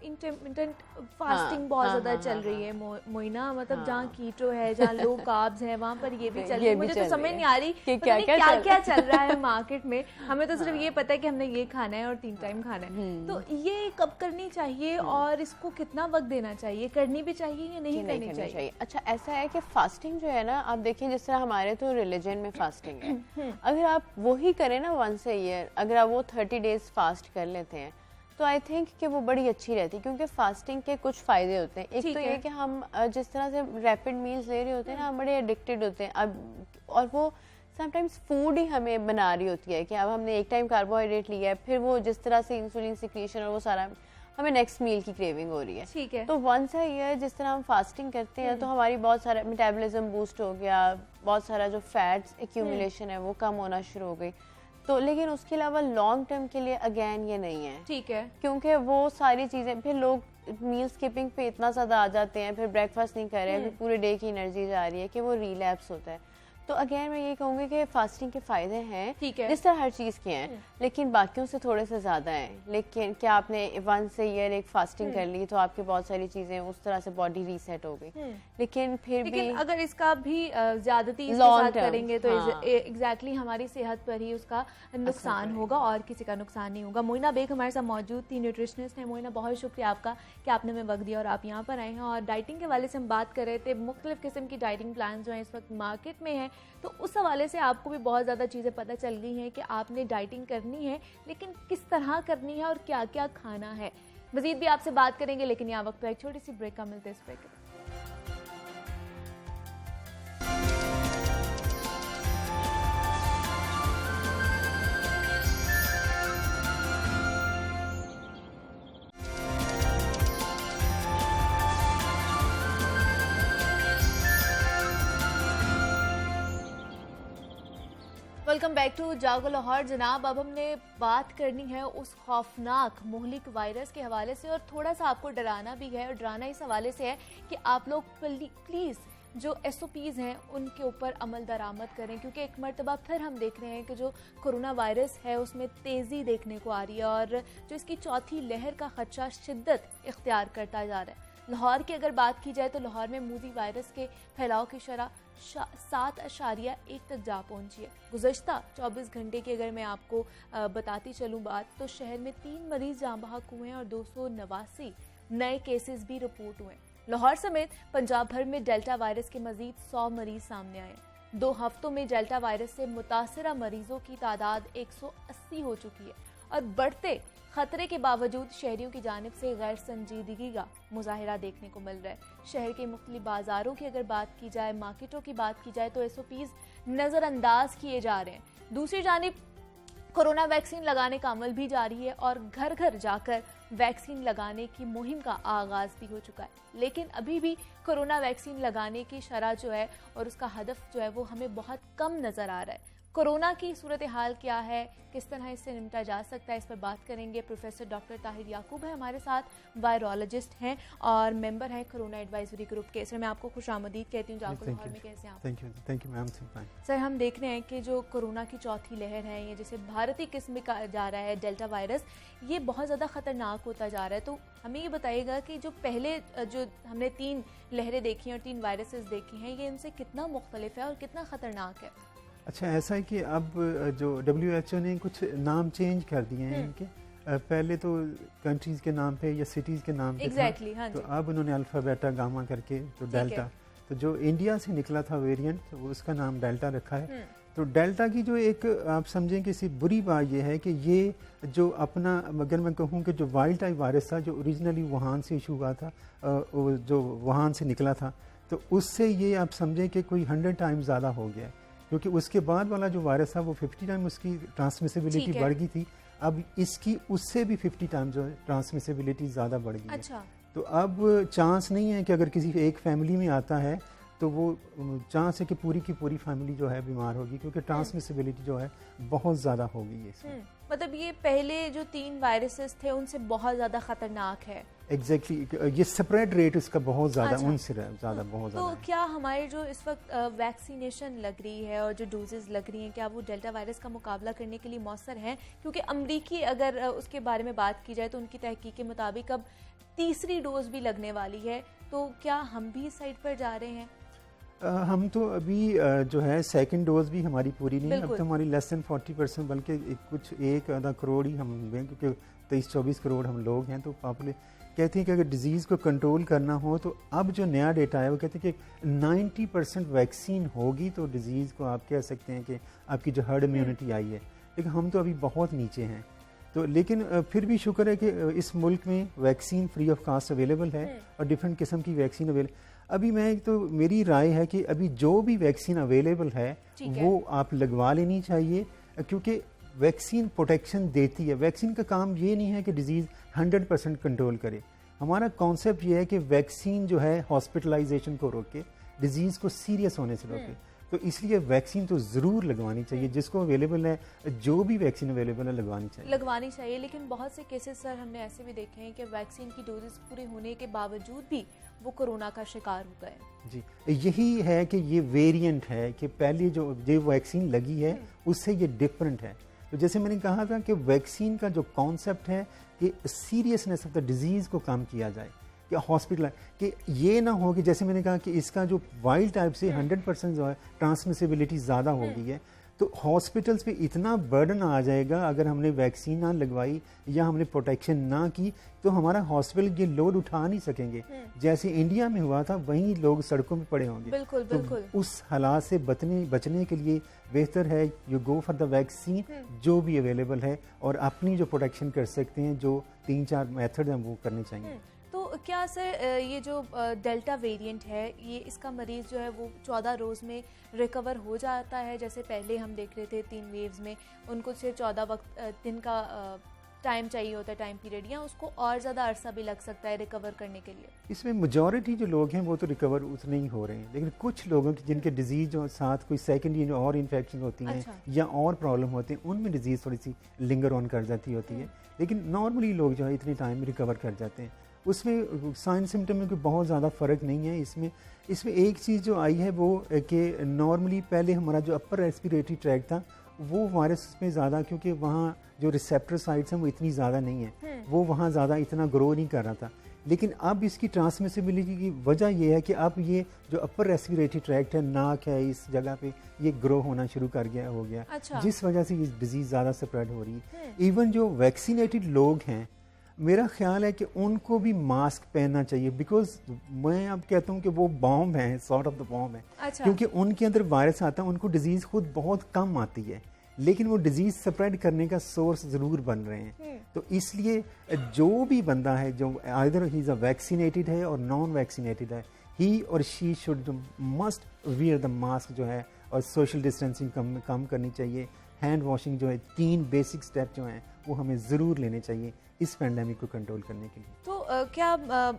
इंटरमिटेंट फास्टिंग बहुत ज़्यादा चल रही है मोइना, मतलब जहाँ कीटो है, जहाँ लो कार्ब्स है, वहाँ पर ये भी चल रही है। मुझे तो समझ नहीं आ रही कि क्या क्या चल रहा है मार्केट में। हमें तो सिर्फ ये पता है कि हमने ये खाना है और 3 टाइम खाना है। तो ये कब करनी चाहिए और इसको कितना वक्त देना चाहिए, करनी भी चाहिए या नहीं करनी चाहिए? अच्छा, ऐसा है कि फास्टिंग जो है ना, आप देखिए जिस तरह हमारे तो रिलीजन में फास्टिंग है, अगर आप वही करें ना वंस अ ईयर, अगर आप वो 30 डेज फास्ट कर लेते हैं तो आई थिंक कि वो बड़ी अच्छी रहती है, क्योंकि फास्टिंग के कुछ फ़ायदे होते हैं। एक तो ये कि हम जिस तरह से रैपिड मील्स ले रहे होते हैं ना, हम बड़े एडिक्टेड होते हैं अब, और वो समटाइम्स फूड ही हमें बना रही होती है कि अब हमने एक टाइम कार्बोहाइड्रेट लिया है, फिर वो जिस तरह से इंसुलिन सिक्रीशन और वो सारा, हमें नेक्स्ट मील की क्रेविंग हो रही है। ठीक है। तो वंस अ ईयर जिस तरह हम फास्टिंग करते हैं तो हमारी बहुत सारा मेटाबॉलिज्म बूस्ट हो गया, बहुत सारा जो फैट्स एक्यूमुलेशन है वो कम होना शुरू हो गई। तो लेकिन उसके अलावा लॉन्ग टर्म के लिए अगेन ये नहीं है। ठीक है। क्योंकि वो सारी चीज़ें, फिर लोग मील स्किपिंग पे इतना ज़्यादा आ जाते हैं, फिर ब्रेकफास्ट नहीं कर रहे हैं, फिर पूरे डे की एनर्जी जा रही है कि वो रिलैप्स होता है। तो अगेन मैं ये कहूँगी कि फास्टिंग के फ़ायदे हैं, जिस तरह हर चीज़ के हैं, लेकिन बाकियों से थोड़े से ज़्यादा हैं। लेकिन क्या आपने वंस अ ईयर एक फास्टिंग कर ली तो आपकी बहुत सारी चीज़ें उस तरह से बॉडी रीसेट हो गई, लेकिन फिर भी अगर इसका भी ज़्यादती इसके साथ करेंगे तो एग्जैक्टली हमारी सेहत पर ही उसका नुकसान होगा और किसी का नुकसान नहीं होगा। मोइना बेग हमारे साथ मौजूद थी, न्यूट्रिशनिस्ट है। मोइना, बहुत शुक्रिया आपका कि आपने हमें वक्त दिया और आप यहाँ पर आए हैं। और डाइटिंग के हवाले से हम बात कर रहे थे, मुख्तलिफ किस्म की डाइटिंग प्लान जो है इस वक्त मार्केट में है, तो उस हवाले से आपको भी बहुत ज़्यादा चीज़ें पता चल गई हैं कि आपने डाइटिंग करनी है, लेकिन किस तरह करनी है और क्या क्या खाना है। मज़ीद भी आपसे बात करेंगे, लेकिन यहाँ वक्त पर एक छोटी सी ब्रेक का मिलते हैं। इस ब्रेक वेलकम बैक टू जागो लाहौर। जनाब, अब हमने बात करनी है उस खौफनाक मुहलिक वायरस के हवाले से, और थोड़ा सा आपको डराना भी है। और डराना इस हवाले से है कि आप लोग प्लीज़ जो SOPs हैं उनके ऊपर अमल दरामद करें, क्योंकि एक मरतबा फिर हम देख रहे हैं कि जो कोरोना वायरस है उसमें तेज़ी देखने को आ रही है और जो इसकी चौथी लहर का खदशा शिद्दत इख्तियार करता जा रहा है। लाहौर की अगर बात की जाए तो लाहौर में मूजी वायरस के फैलाव की शरह 7.1 तक जा पहुंची है। गुज़श्ता 24 घंटे की अगर मैं आपको बताती चलूँ बात, तो शहर में 3 मरीज जाँ बहक हुए हैं और 289 नए केसेस भी रिपोर्ट हुए। लाहौर समेत पंजाब भर में डेल्टा वायरस के मजीद 100 मरीज सामने आए। 2 हफ्तों में डेल्टा वायरस से मुतासरा मरीजों की तादाद 180 हो चुकी है और बढ़ते खतरे के बावजूद शहरियों की जानिब से गैर संजीदगी का मुजाहिरा देखने को मिल रहा है। शहर के मुख्तलिफ बाजारों की अगर बात की जाए, मार्केटों की बात की जाए, तो SOPs नज़रअंदाज किए जा रहे हैं। दूसरी जानिब कोरोना वैक्सीन लगाने का अमल भी जारी है और घर घर जाकर वैक्सीन लगाने की मुहिम का आगाज़ भी हो चुका है, लेकिन अभी भी कोरोना वैक्सीन लगाने की शरह जो है और उसका हदफ जो है वो हमें बहुत कम नज़र आ रहा है। कोरोना की सूरत हाल क्या है, किस तरह इससे निपटा जा सकता है, इस पर बात करेंगे। प्रोफेसर डॉक्टर ताहिर याकूब है हमारे साथ, वायरोलॉजिस्ट हैं और मेंबर हैं कोरोना एडवाइजरी ग्रुप के। सर, मैं आपको खुशामदीद कहती हूँ जागो लाहौर में। कैसे हैं आप? Thank you ma'am. सर, हम देख रहे हैं कि जो कोरोना की चौथी लहर है, ये जैसे भारतीय किस्म का जा रहा है डेल्टा वायरस, ये बहुत ज़्यादा ख़तरनाक होता जा रहा है। तो हमें ये बताइएगा कि जो पहले जो हमने 3 लहरें देखी हैं और 3 वायरसेस देखे हैं, ये इनसे कितना मुख्तलिफ है और कितना ख़तरनाक है? अच्छा, ऐसा है कि अब जो WHO ने कुछ नाम चेंज कर दिए हैं इनके। पहले तो कंट्रीज़ के नाम पे या सिटीज़ के नाम पे एग्जैक्टली, हाँ जी। तो अब उन्होंने अल्फ़ा, बीटा, गामा करके तो डेल्टा, तो जो इंडिया से निकला था वेरिएंट, तो उसका नाम डेल्टा रखा है। तो डेल्टा की जो एक आप समझें कि सिर्फ बुरी बात यह है कि ये जो अपना, अगर मैं कहूँ कि जो वाइल्ड टाइप वायरस था जो ओरिजिनली वुहान से इशू हुआ था, जो वुहान से निकला था, तो उससे ये आप समझें कि कोई 100 टाइम ज़्यादा हो गया है, क्योंकि उसके बाद वाला जो वायरस था वो 50 टाइम उसकी ट्रांसमिसिबिलिटी बढ़ गई थी। अब इसकी उससे भी 50 टाइम जो है ट्रांसमिसिबिलिटी ज़्यादा बढ़ गई है। तो अब चांस नहीं है कि अगर किसी एक फैमिली में आता है तो वो चांस है कि पूरी की पूरी फैमिली जो है बीमार होगी, क्योंकि ट्रांसमिसिबिलिटी जो है बहुत ज़्यादा हो गई है इसमें। मतलब ये पहले जो 3 वायरसेस थे उनसे बहुत ज़्यादा खतरनाक है। एग्जैक्टली, ये स्प्रेड रेट इसका बहुत ज़्यादा उनसे ज़्यादा बहुत ज़्यादा। तो क्या हमारे जो इस वक्त वैक्सीनेशन लग रही है और जो डोजेस लग रही हैं, क्या वो डेल्टा वायरस का मुकाबला करने के लिए मौसर हैं? क्योंकि अमरीकी अगर उसके बारे में बात की जाए तो उनकी तहकीक के मुताबिक अब तीसरी डोज भी लगने वाली है, तो क्या हम भी इस साइड पर जा रहे हैं? हम तो अभी जो है सेकंड डोज भी हमारी पूरी नहीं है, अब तो हमारी लेस देन 40%, बल्कि कुछ 1-1.5 करोड़ ही हम हैं, क्योंकि 23-24 करोड़ हम लोग हैं। तो पॉपुलेशन कहते हैं कि अगर डिजीज़ को कंट्रोल करना हो तो अब जो नया डेटा है वो कहते हैं कि 90% वैक्सीन होगी तो डिजीज़ को आप कह सकते हैं कि आपकी जो हर्ड इम्यूनिटी आई है, लेकिन हम तो अभी बहुत नीचे हैं। तो लेकिन फिर भी शुक्र है कि इस मुल्क में vaccine free of cost available है और डिफरेंट किस्म की वैक्सीन अवेलेबल। अभी मैं तो मेरी राय है कि अभी जो भी वैक्सीन अवेलेबल है वो आप लगवा लेनी चाहिए, क्योंकि वैक्सीन प्रोटेक्शन देती है। वैक्सीन का काम ये नहीं है कि डिजीज़ 100% कंट्रोल करे। हमारा कॉन्सेप्ट ये है कि वैक्सीन जो है हॉस्पिटलाइजेशन को रोके, डिजीज़ को सीरियस होने से रोके। तो इसलिए वैक्सीन तो ज़रूर लगवानी चाहिए, जिसको अवेलेबल है, जो भी वैक्सीन अवेलेबल है लगवानी चाहिए। लेकिन बहुत से केसेस सर हमने ऐसे भी देखे हैं कि वैक्सीन की डोजेस पूरी होने के बावजूद भी वो कोरोना का शिकार हो गए। जी, यही है कि ये वेरिएंट है कि पहले जो वैक्सीन लगी है उससे ये डिफरेंट है। तो जैसे मैंने कहा था कि वैक्सीन का जो कॉन्सेप्ट है कि सीरियसनेस ऑफ द डिजीज़ को कम किया जाए, कि हॉस्पिटल, कि ये ना हो कि जैसे मैंने कहा कि इसका जो वाइल्ड टाइप से 100% जो है ट्रांसमिसिबिलिटी ज़्यादा हो गई है, तो हॉस्पिटल्स पे इतना बर्डन आ जाएगा अगर हमने वैक्सीन ना लगवाई या हमने प्रोटेक्शन ना की, तो हमारा हॉस्पिटल ये लोड उठा नहीं सकेंगे। जैसे इंडिया में हुआ था वहीं लोग सड़कों में पड़े होंगे। बिल्कुल, तो बिल्कुल। उस हालात से बचने के लिए बेहतर है you go for the vaccine जो भी अवेलेबल है, और अपनी जो प्रोटेक्शन कर सकते हैं, जो 3-4 मेथड हैं वो करने चाहिए। तो क्या सर ये जो डेल्टा वेरिएंट है, ये इसका मरीज़ जो है वो 14 रोज़ में रिकवर हो जाता है? जैसे पहले हम देख रहे थे 3 वेव्स में उनको सिर्फ 14 दिन का टाइम चाहिए होता है, टाइम पीरियड, या उसको और ज़्यादा अरसा भी लग सकता है रिकवर करने के लिए? इसमें मेजॉरिटी जो लोग हैं वो तो रिकवर उतने ही हो रहे हैं, लेकिन कुछ लोगों की जिनके डिजीज़ और साथ कोई सेकेंडरी और इन्फेक्शन होती हैं या और प्रॉब्लम होती हैं, उनमें डिजीज़ थोड़ी सी लिंगर ऑन कर जाती होती है, लेकिन नॉर्मली लोग जो है इतने टाइम में रिकवर कर जाते हैं। उसमें साइन सिम्टम में कोई बहुत ज़्यादा फ़र्क नहीं है। इसमें एक चीज़ जो आई है वो कि नॉर्मली पहले हमारा जो अपर रेस्पिरेटरी ट्रैक था वो वायरस में ज़्यादा, क्योंकि वहाँ जो रिसेप्टर साइट्स हैं वो इतनी ज़्यादा नहीं है, वो वहाँ ज़्यादा इतना ग्रो नहीं कर रहा था। लेकिन अब इसकी ट्रांसमिसिबिलिटी की वजह यह है कि अब ये जो अपर रेस्पिरेटरी ट्रैक्ट है, नाक है, इस जगह पे ये ग्रो होना शुरू कर गया हो गया। जिस वजह से ये डिजीज़ ज़्यादा स्प्रेड हो रही है। इवन जो वैक्सीनेटेड लोग हैं, मेरा ख्याल है कि उनको भी मास्क पहनना चाहिए, बिकॉज मैं अब कहता हूँ कि वो बॉम्ब है, सॉर्ट ऑफ द बॉम्ब है। क्योंकि उनके अंदर वायरस आता है, उनको डिजीज़ खुद बहुत कम आती है, लेकिन वो डिजीज़ स्प्रेड करने का सोर्स ज़रूर बन रहे हैं। तो इसलिए जो भी बंदा है जो either he is a vaccinated है और नॉन वैक्सीनेटेड है, ही और she should must wear the mask जो है, और सोशल डिस्टेंसिंग कम करनी चाहिए। हैंड वॉशिंग जो है, 3 बेसिक स्टेप जो हैं वो हमें ज़रूर लेने चाहिए इस पैंडेमिक को कंट्रोल करने के लिए। तो क्या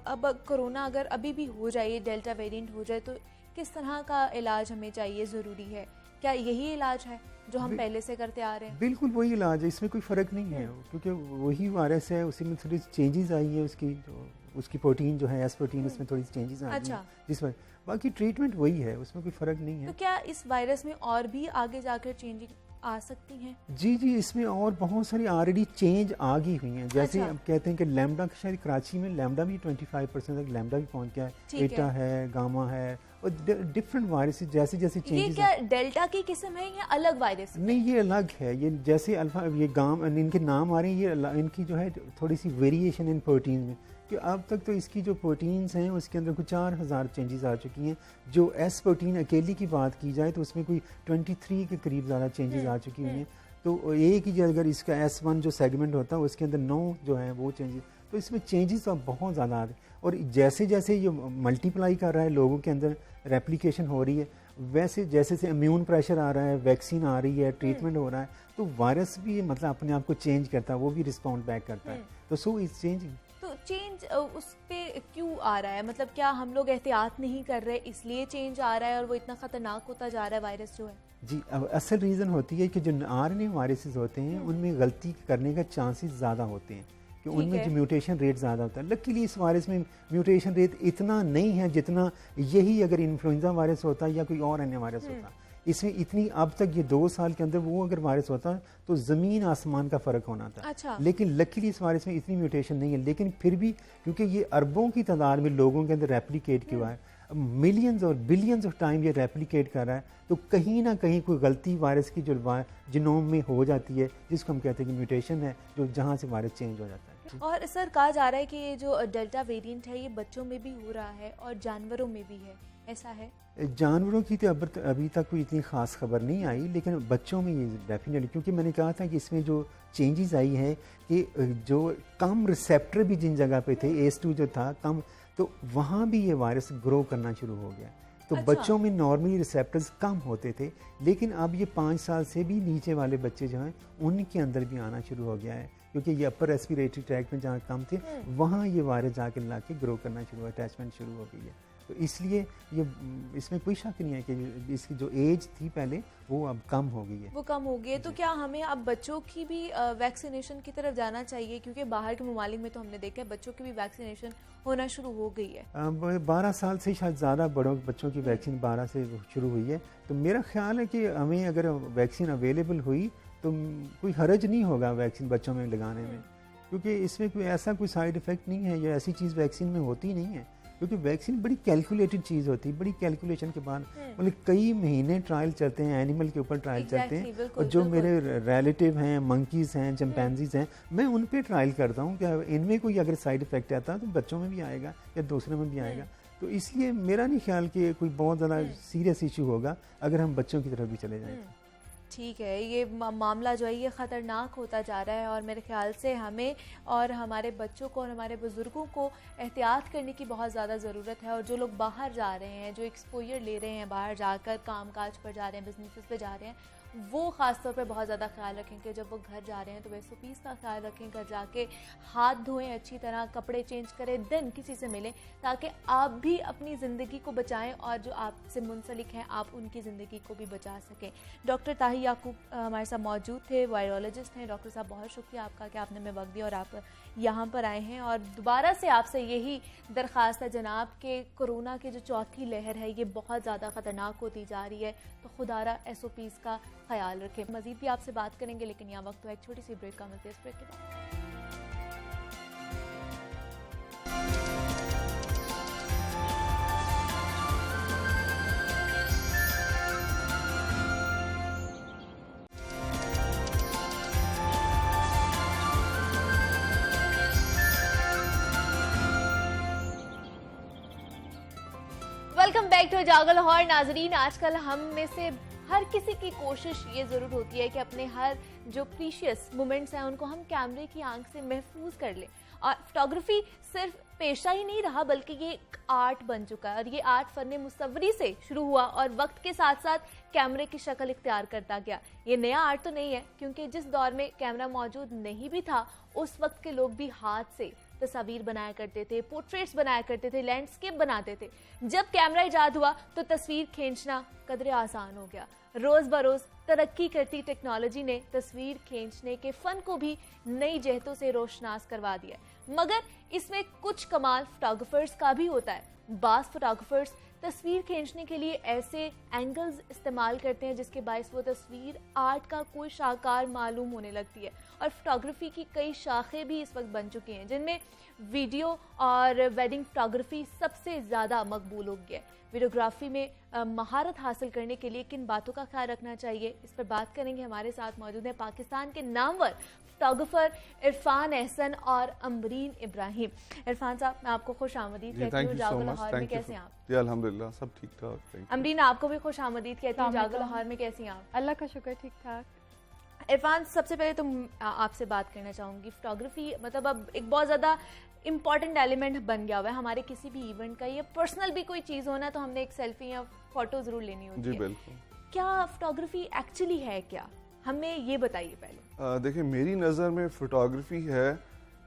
अब कोरोना अगर अभी भी हो जाए, डेल्टा वेरिएंट हो जाए, तो किस तरह का इलाज हमें चाहिए, ज़रूरी है? क्या यही इलाज है जो हम पहले से करते आ रहे हैं? बिल्कुल वही इलाज है, इसमें कोई फ़र्क नहीं है, क्योंकि वही वायरस है, उसी में थोड़ी चेंजेस आई है, उसकी प्रोटीन जो है एस प्रोटीन, उसमें थोड़ी चेंजेस आई है, जिस वजह बाकी ट्रीटमेंट वही है, उसमें कोई फ़र्क नहीं है। तो क्या इस वायरस में और भी आगे जाकर चेंजिंग आ सकती हैं? जी, इसमें और बहुत सारी ऑलरेडी चेंज आ गई हुई हैं। जैसे हम कहते हैं कि लैम्डा, शायद कराची में लैम्डा भी 25% तक लैम्डा भी पहुंच गया है, एटा है, गामा है, और डिफरेंट वायरस जैसे चेंजेस। ये क्या डेल्टा की किस्म है या अलग वायरस? नहीं, ये अलग है। ये जैसे अल्फा, ये गामा, इनके नाम आ रहे हैं, ये इनकी जो है थोड़ी सी वेरिएशन इन प्रोटीन में, कि अब तक तो इसकी जो प्रोटीन्स हैं उसके अंदर कुछ 4000 चेंजेस आ चुकी हैं। जो एस प्रोटीन अकेली की बात की जाए तो उसमें कोई 23 के करीब ज़्यादा चेंजेस आ चुकी हुई हैं। तो एक ही अगर इसका S1 जो सेगमेंट होता है उसके अंदर 9 जो है वो चेंजेस, तो इसमें चेंजेस तो बहुत ज़्यादा आ रहे हैं। और जैसे जैसे ये मल्टीप्लाई कर रहा है, लोगों के अंदर रेप्लिकेशन हो रही है, वैसे जैसे से इम्यून प्रेशर आ रहा है, वैक्सीन आ रही है, ट्रीटमेंट हो रहा है, तो वायरस भी मतलब अपने आप को चेंज करता है, वो भी रिस्पॉन्ड बैक करता है। तो सो इज चेंजिंग। तो चेंज उस पे क्यों आ रहा है? मतलब क्या हम लोग एहतियात नहीं कर रहे इसलिए चेंज आ रहा है और वो इतना खतरनाक होता जा रहा है वायरस जो है? जी, अब असल रीज़न होती है कि जो RNA वायरसेस होते हैं उनमें गलती करने का चांसेस ज़्यादा होते हैं, कि उनमें जो म्यूटेशन रेट ज़्यादा होता है। लकीली इस वायरस में म्यूटेशन रेट इतना नहीं है जितना यही अगर इन्फ्लुएंजा वायरस होता या कोई और अन्य वायरस होता। इसमें इतनी अब तक ये 2 साल के अंदर वो अगर वायरस होता तो ज़मीन आसमान का फ़र्क होना था। अच्छा। लेकिन लकीली इस वायरस में इतनी म्यूटेशन नहीं है, लेकिन फिर भी क्योंकि ये अरबों की तादाद में लोगों के अंदर रेप्लिकेट किया है, मिलियंस और बिलियंस ऑफ टाइम ये रेप्लिकेट कर रहा है, तो कहीं ना कहीं कोई गलती वायरस की जो जिनोम में हो जाती है, जिसको हम कहते हैं कि म्यूटेशन है, जो जहाँ से वायरस चेंज हो जाता है। और सर कहा जा रहा है कि ये जो डेल्टा वेरिएंट है ये बच्चों में भी हो रहा है और जानवरों में भी है, ऐसा है? जानवरों की तो अभी तक कोई इतनी ख़ास खबर नहीं आई, लेकिन बच्चों में ये डेफिनेटली, क्योंकि मैंने कहा था कि इसमें जो चेंजेस आई हैं कि जो कम रिसेप्टर भी जिन जगह पे थे, ACE2 जो था कम, तो वहाँ भी ये वायरस ग्रो करना शुरू हो गया। तो अच्छा। बच्चों में नॉर्मली रिसेप्टर्स कम होते थे, लेकिन अब ये 5 साल से भी नीचे वाले बच्चे जो हैं उनके अंदर भी आना शुरू हो गया है, क्योंकि ये अपर रेस्पिरेटरी ट्रैक्ट में जहाँ कम थे वहाँ ये वायरस जाके ला के ग्रो करना शुरू हुआ, अटैचमेंट शुरू हो गई है। तो इसलिए ये इसमें कोई शक नहीं है कि इसकी जो एज थी पहले वो अब कम हो गई है। वो कम हो गई है। तो क्या हमें अब बच्चों की भी वैक्सीनेशन की तरफ जाना चाहिए? क्योंकि बाहर के ममालिक में तो हमने देखा है बच्चों की भी वैक्सीनेशन होना शुरू हो गई है। अब 12 साल से शायद ज़्यादा बड़ों बच्चों की वैक्सीन 12 से शुरू हुई है। तो मेरा ख्याल है कि हमें अगर वैक्सीन अवेलेबल हुई तो कोई हर्ज नहीं होगा वैक्सीन बच्चों में लगाने में, क्योंकि इसमें कोई ऐसा कोई साइड इफ़ेक्ट नहीं है या ऐसी चीज़ वैक्सीन में होती नहीं है। क्योंकि वैक्सीन बड़ी कैलकुलेटेड चीज़ होती है, बड़ी कैलकुलेशन के बाद मतलब कई महीने ट्रायल चलते हैं, एनिमल के ऊपर ट्रायल चलते हैं। बिल्कुल, और जो मेरे रिलेटिव हैं, मंकीज़ हैं, चिंपैंजीज़ हैं, मैं उन पे ट्रायल करता हूँ कि इनमें कोई अगर साइड इफ़ेक्ट आता है तो बच्चों में भी आएगा या दूसरे में भी आएगा। तो इसलिए मेरा नहीं ख्याल कि कोई बहुत ज़्यादा सीरियस इशू होगा अगर हम बच्चों की तरफ भी चले जाएँ। ठीक है, ये मामला जो है ये ख़तरनाक होता जा रहा है और मेरे ख्याल से हमें और हमारे बच्चों को और हमारे बुज़ुर्गों को एहतियात करने की बहुत ज़्यादा ज़रूरत है। और जो लोग बाहर जा रहे हैं, जो एक्सपोजर ले रहे हैं, बाहर जाकर काम काज पर जा रहे हैं, बिजनेस पे जा रहे हैं, वो ख़ास तौर पे बहुत ज़्यादा ख्याल रखें कि जब वो घर जा रहे हैं तो SOPs का ख्याल रखें, घर जाके हाथ धोएं अच्छी तरह, कपड़े चेंज करें, दिन किसी से मिलें, ताकि आप भी अपनी ज़िंदगी को बचाएं और जो आपसे मुंसलिक हैं आप उनकी ज़िंदगी को भी बचा सकें। डॉक्टर ताही याकूब हमारे साथ मौजूद थे, वायरोलॉजिस्ट हैं। डॉक्टर साहब बहुत शुक्रिया आपका कि आपने हमें वक्त दिया और आप यहाँ पर आए हैं। और दोबारा से आपसे यही दरख्वास्त है जनाब कि कोरोना की जो चौथी लहर है ये बहुत ज़्यादा ख़तरनाक होती जा रही है, तो खुदारा SOPs का ख्याल रखें। मज़ीद भी आपसे बात करेंगे, लेकिन यहाँ वक्त है एक छोटी सी ब्रेक का। मज़ीद ब्रेक के बाद वेलकम बैक टू जागल लाहौर। नाजरीन, आजकल हम में से हर किसी की कोशिश ये ज़रूर होती है कि अपने हर जो प्रीशियस मोमेंट्स हैं उनको हम कैमरे की आंख से महफूज कर लें। और फोटोग्राफी सिर्फ पेशा ही नहीं रहा बल्कि ये एक आर्ट बन चुका है। और ये आर्ट फ़न मुसव्वरी से शुरू हुआ और वक्त के साथ साथ कैमरे की शक्ल इख्तियार करता गया। ये नया आर्ट तो नहीं है, क्योंकि जिस दौर में कैमरा मौजूद नहीं भी था उस वक्त के लोग भी हाथ से तस्वीर बनाया करते थे, पोर्ट्रेट्स बनाया करते थे, लैंडस्केप बनाते थे। जब कैमरा इजाद हुआ तो तस्वीर खींचना कदरे आसान हो गया। रोज बरोज तरक्की करती टेक्नोलॉजी ने तस्वीर खींचने के फन को भी नई जहतों से रोशनास करवा दिया। मगर इसमें कुछ कमाल फोटोग्राफर्स का भी होता है। बास फोटोग्राफर्स तस्वीर खींचने के लिए ऐसे एंगल्स इस्तेमाल करते हैं जिसके बायस वो तस्वीर आर्ट का कोई शाहकार मालूम होने लगती है। और फोटोग्राफी की कई शाखें भी इस वक्त बन चुकी हैं, जिनमें वीडियो और वेडिंग फोटोग्राफी सबसे ज़्यादा मकबूल हो गया है। वीडियोग्राफी में महारत हासिल करने के लिए किन बातों का ख्याल रखना चाहिए, इस पर बात करेंगे। हमारे साथ मौजूद है पाकिस्तान के नामवर फोटोग्राफर इरफान एहसन और अमरीन इब्राहिम। इरफान साहब, मैं आपको खुश आमदीद कहती हूँ जागो लाहौर में, कैसे हैं आप? जी अल्हम्दुलिल्लाह सब ठीक ठाक। अमरीन, आपको भी खुश आमदीद कहती हूँ जागो लाहौर में, कैसी हैं आप? अल्लाह का शुक्र, ठीक ठाक। इरफान, सबसे पहले तो आपसे बात करना चाहूँगी, फोटोग्राफी मतलब अब एक बहुत ज़्यादा इम्पॉर्टेंट एलिमेंट बन गया हुआ है हमारे किसी भी इवेंट का। ये पर्सनल भी कोई चीज़ होना तो हमने एक सेल्फी या फोटो ज़रूर लेनी होती है। जी बिल्कुल। क्या फोटोग्राफी एक्चुअली है क्या, हमें ये बताइए पहले। देखिए, मेरी नज़र में फोटोग्राफी है,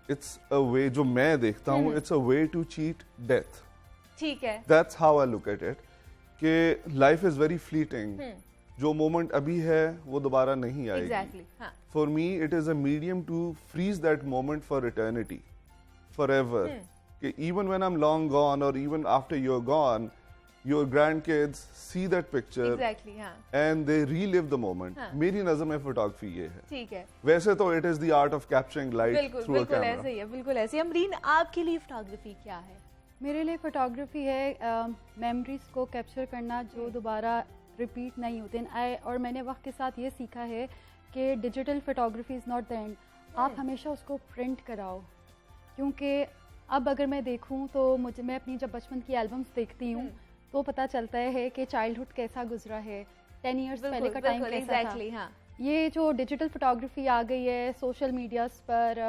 इट्स अ वे, जो मैं देखता हूँ, it's a way to cheat death. ठीक है, that's how I look at it, कि लाइफ इज वेरी फ्लीटिंग। जो मोमेंट अभी है वो दोबारा नहीं आएगी। एग्जैक्टली, हाँ। For me it is a medium to freeze that moment for eternity, forever. Even when I'm long gone, or even after you're gone, your grandkids see that picture Exactly, हाँ. and they relive the moment. मेरी नजर में photography ये है। ठीक है। वैसे तो it is the art of capturing light through a camera. बिल्कुल ऐसे ही है, बिल्कुल ऐसे ही। अमरीन, आपके लिए फोटोग्राफी क्या है? मेरे लिए फोटोग्राफी है मेमोरीज को कैप्चर करना जो दोबारा रिपीट नहीं होते। और मैंने वक्त के साथ ये सीखा है कि digital photography is not the end. आप हमेशा उसको प्रिंट कराओ, क्योंकि अब अगर मैं देखूं तो मैं अपनी जब बचपन की एल्बम्स देखती हूँ तो पता चलता है कि चाइल्डहुड कैसा गुजरा है, 10 इयर्स पहले का टाइम कैसा था। हाँ. ये जो डिजिटल फोटोग्राफी आ गई है सोशल मीडियाज़ पर,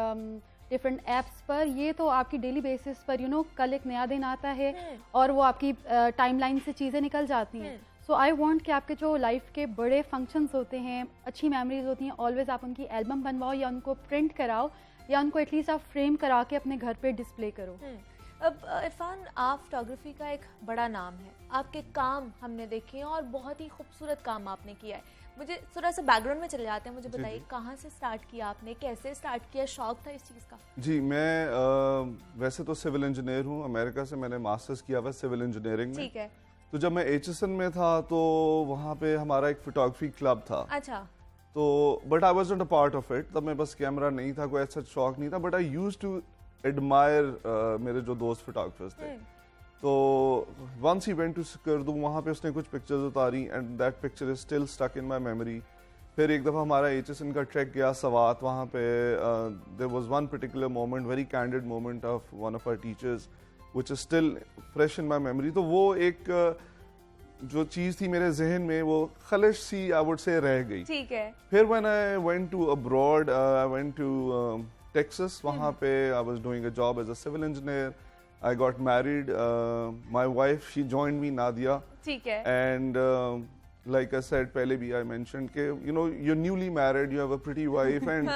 डिफरेंट एप्स पर, ये तो आपकी डेली बेसिस पर कल एक नया दिन आता है और वो आपकी टाइमलाइन से चीज़ें निकल जाती हैं। सो आई वांट कि आपके जो लाइफ के बड़े फंक्शंस होते हैं, अच्छी मेमोरीज होती हैं, ऑलवेज आप उनकी एल्बम बनवाओ या उनको प्रिंट कराओ या उनको एटलीस्ट आप फ्रेम करा के अपने घर पे डिस्प्ले करो। अब इरफान, आप फोटोग्राफी का एक बड़ा नाम है, आपके काम हमने देखे हैं और बहुत ही खूबसूरत काम आपने किया है। मुझे थोड़ा सा बैकग्राउंड में चले जाते हैं, मुझे बताइए कहाँ से स्टार्ट किया आपने, कैसे स्टार्ट किया, शौक था इस चीज़ का? जी, मैं वैसे तो सिविल इंजीनियर हूँ, अमेरिका से मैंने मास्टर्स किया हुआ सिविल इंजीनियरिंग में। ठीक है। तो जब मैं HSN में था तो वहाँ पे हमारा एक फोटोग्राफी क्लब था। अच्छा। तो but I was not a part of it, तब मैं बस कैमरा नहीं था, कोई ऐसा शौक नहीं था, but I used to admire मेरे जो दोस्त फोटोग्राफर्स थे। तो once he went to Skardu, वहाँ पे उसने कुछ पिक्चर्स उतारी and that picture is still stuck in my memory. फिर एक दफ़ा हमारा HSN का ट्रैक गया सवात, वहाँ पे there was one particular moment, very candid moment of one of our teachers which is still fresh in my memory. तो वो एक जो चीज़ थी मेरे जहन में, वो खलिश सी आई वुड से रह गई। ठीक है। फिर when I went to abroad, I went to Texas, वहाँ पे I was doing a job as a civil engineer. I got married. My wife, she joined me, Nadia. ठीक है. And like I said, पहले भी I mentioned कि you're newly married, you have a pretty wife, and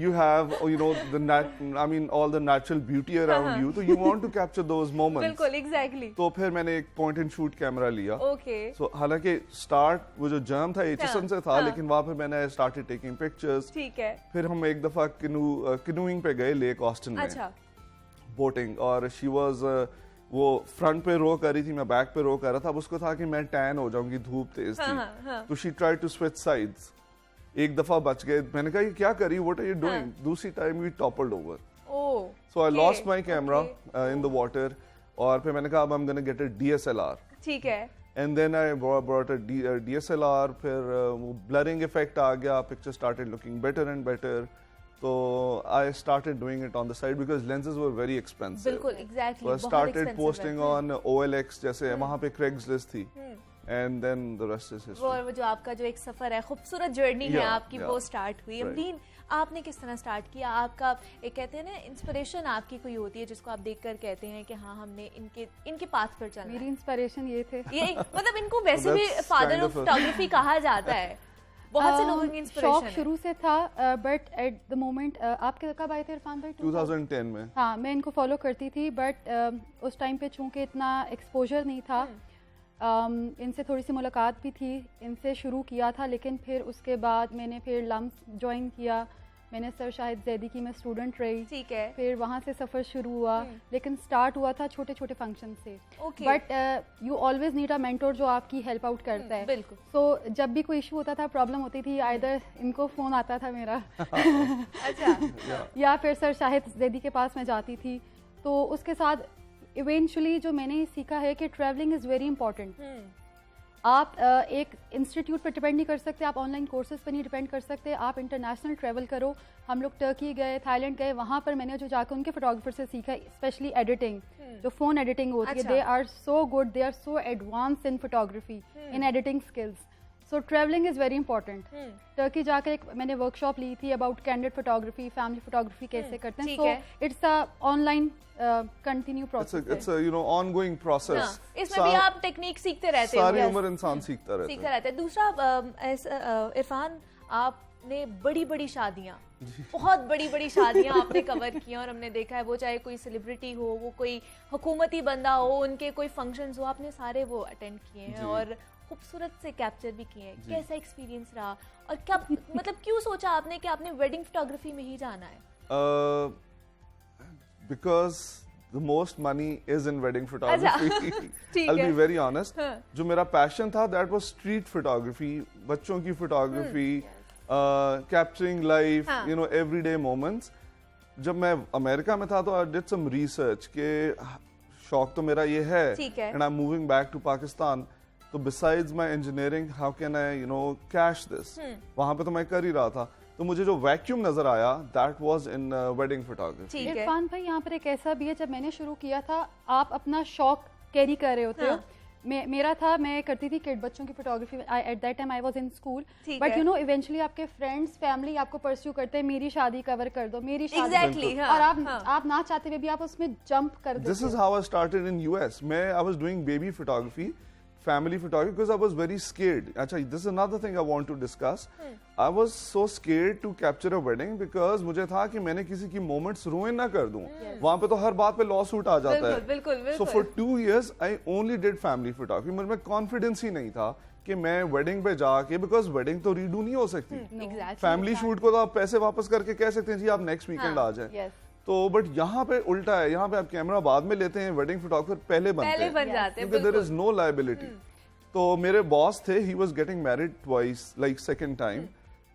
you have all the natural beauty around you. So you want to capture those moments. बिल्कुल, exactly. तो फिर मैंने एक point and shoot camera लिया. Okay. So हालांकि start वो जो germ था HSN से था, लेकिन वहाँ पे मैंने started taking pictures. ठीक है. फिर हम एक दफा canoeing पे गए लेक ऑस्टिन में. अच्छा. बोटिंग, और शी वॉज वो फ्रंट पे रो कर रही थी, मैं बैक पे रो कर रहा था। अब उसको था कि मैं टैन हो जाऊंगी, धूप तेज थी। तो she tried to switch sides. एक दफा बच गए, मैंने कहा ये क्या करी, व्हाट आर यू डूइंग? दूसरी time we toppled over, so I lost my camera in the water. और फिर मैंने कहा अब I am gonna get a DSLR। ठीक है। And then I brought a DSLR। फिर वो ब्लरिंग इफेक्ट आ गया, picture started looking better and better. So I started doing it on the side because lenses were very expensive. बिल्कुल, exactly. So I started posting on OLX, जैसे वहाँ पे Craigslist थी, and then the rest is history. वो जो आपका जो एक सफर है, खूबसूरत जर्नी है आपकी, वो स्टार्ट हुई। अमरीन, आपने किस तरह स्टार्ट किया? आपका एक कहते हैं ना इंस्पिरेशन आपकी कोई होती है जिसको आप देखकर कहते हैं कि हाँ हमने इनके पाथ पर चलना है। मेरी इंस्पिरेशन ये थे, ये मतलब इनको वैसे भी फादर ऑफ फोटोग्राफी कहा जाता है, बहुत से लोगों की इंस्पिरेशन शौक शुरू से था, बट एट द मोमेंट आपके कब आए थे इरफान भाई? 2010 में। हाँ, मैं इनको फॉलो करती थी, बट उस टाइम पे चूंकि इतना एक्सपोजर नहीं था, इनसे थोड़ी सी मुलाकात भी थी, इनसे शुरू किया था, लेकिन फिर उसके बाद मैंने फिर लम्स ज्वाइन किया, मैंने सर शाहिद जैदी की मैं स्टूडेंट रही। ठीक है। फिर वहाँ से सफ़र शुरू हुआ, लेकिन स्टार्ट हुआ था छोटे छोटे फंक्शन से। But you always need a mentor जो आपकी हेल्प आउट करता है। बिल्कुल। सो जब भी कोई इशू होता था, प्रॉब्लम होती थी, आइदर इनको फ़ोन आता था मेरा अच्छा या फिर सर शाहिद जैदी के पास मैं जाती थी। तो उसके साथ इवेंचुअली जो मैंने सीखा है कि ट्रैवलिंग इज़ वेरी इंपॉर्टेंट। आप एक इंस्टीट्यूट पर डिपेंड नहीं कर सकते, आप ऑनलाइन कोर्सेज पर नहीं डिपेंड कर सकते, आप इंटरनेशनल ट्रैवल करो। हम लोग टर्की गए, थाईलैंड गए, वहाँ पर मैंने जो जाकर उनके फोटोग्राफर से सीखा, स्पेशली एडिटिंग, जो फ़ोन एडिटिंग होती है, they are so good, they are so advance in photography, in editing skills. So travelling is very important. Turkey जाकर एक मैंने वर्कशॉप ली थी about candid photography, family photography कैसे करते हैं। So it's a online continue process, it's a you know ongoing process. इसमें भी आप टेक्निक सीखते रहते हो, सारी उम्र इंसान सीखता रहता है। दूसरा इरफान, आपने बड़ी बड़ी शादियाँ, बहुत बड़ी बड़ी शादियाँ आपने कवर की हैं और हमने देखा है, वो चाहे कोई सेलिब्रिटी हो, वो कोई हुकूमती बंदा हो, उनके कोई फंक्शंस हो, आपने सारे वो अटेंड किए हैं और खूबसूरत से कैप्चर भी किए हैं। कैसा एक्सपीरियंस रहा और क्या मतलब क्यों सोचा आपने कि आपने वेडिंग फोटोग्राफी में ही जाना है? Because the most money is in wedding photography. I'll be very honest. जो मेरा passion था, that was street photography, बच्चों की photography, capturing life, you know, everyday moments. जब मैं अमेरिका में था तो I did some research के शौक तो मेरा ये है, and I'm moving back to Pakistan. तो besides my engineering, how can I, you know, cash this? वहाँ पे तो मैं कर ही रहा था। तो मुझे जो वैक्यूम नजर आया, that was in wedding photography. Irfan भाई, यहाँ पर एक ऐसा भी है, जब मैंने शुरू किया था, आप अपना शौक कैरी कर रहे होते हो। मेरा था, मैं करती थी किड बच्चों की photography. At that time I was in school, but you know eventually आपके फ्रेंड्स, फैमिली आपको परस्यू करते हैं, मेरी शादी कवर कर दो, मेरी शादी। Exactly, और आप ना चाहते हुए भी आप उसमें जंप कर देते। This is how I started in US. I was doing baby photography, family photography, because I was very scared. Actually, this is another thing I want to discuss. I was so scared to capture a wedding because मुझे था कि मैंने किसी की moments ruin ना कर दूं। वहाँ पे तो हर बात पे लॉ सूट आ जाता है। बिल्कुल। So for 2 years I only did family photography. मुझे में confidence ही नहीं था कि मैं wedding पे जाके, because wedding तो redo नहीं हो सकती। Family shoot को तो आप पैसे वापस करके कह सकते हैं जी आप next weekend आ जाए। तो बट यहाँ पे उल्टा है, यहाँ पे आप कैमरा बाद में लेते हैं, वेडिंग फोटोग्राफर पहले बन जाते हैं क्योंकि देयर इज नो लायबिलिटी। तो मेरे बॉस थे, he was getting married twice, like second time.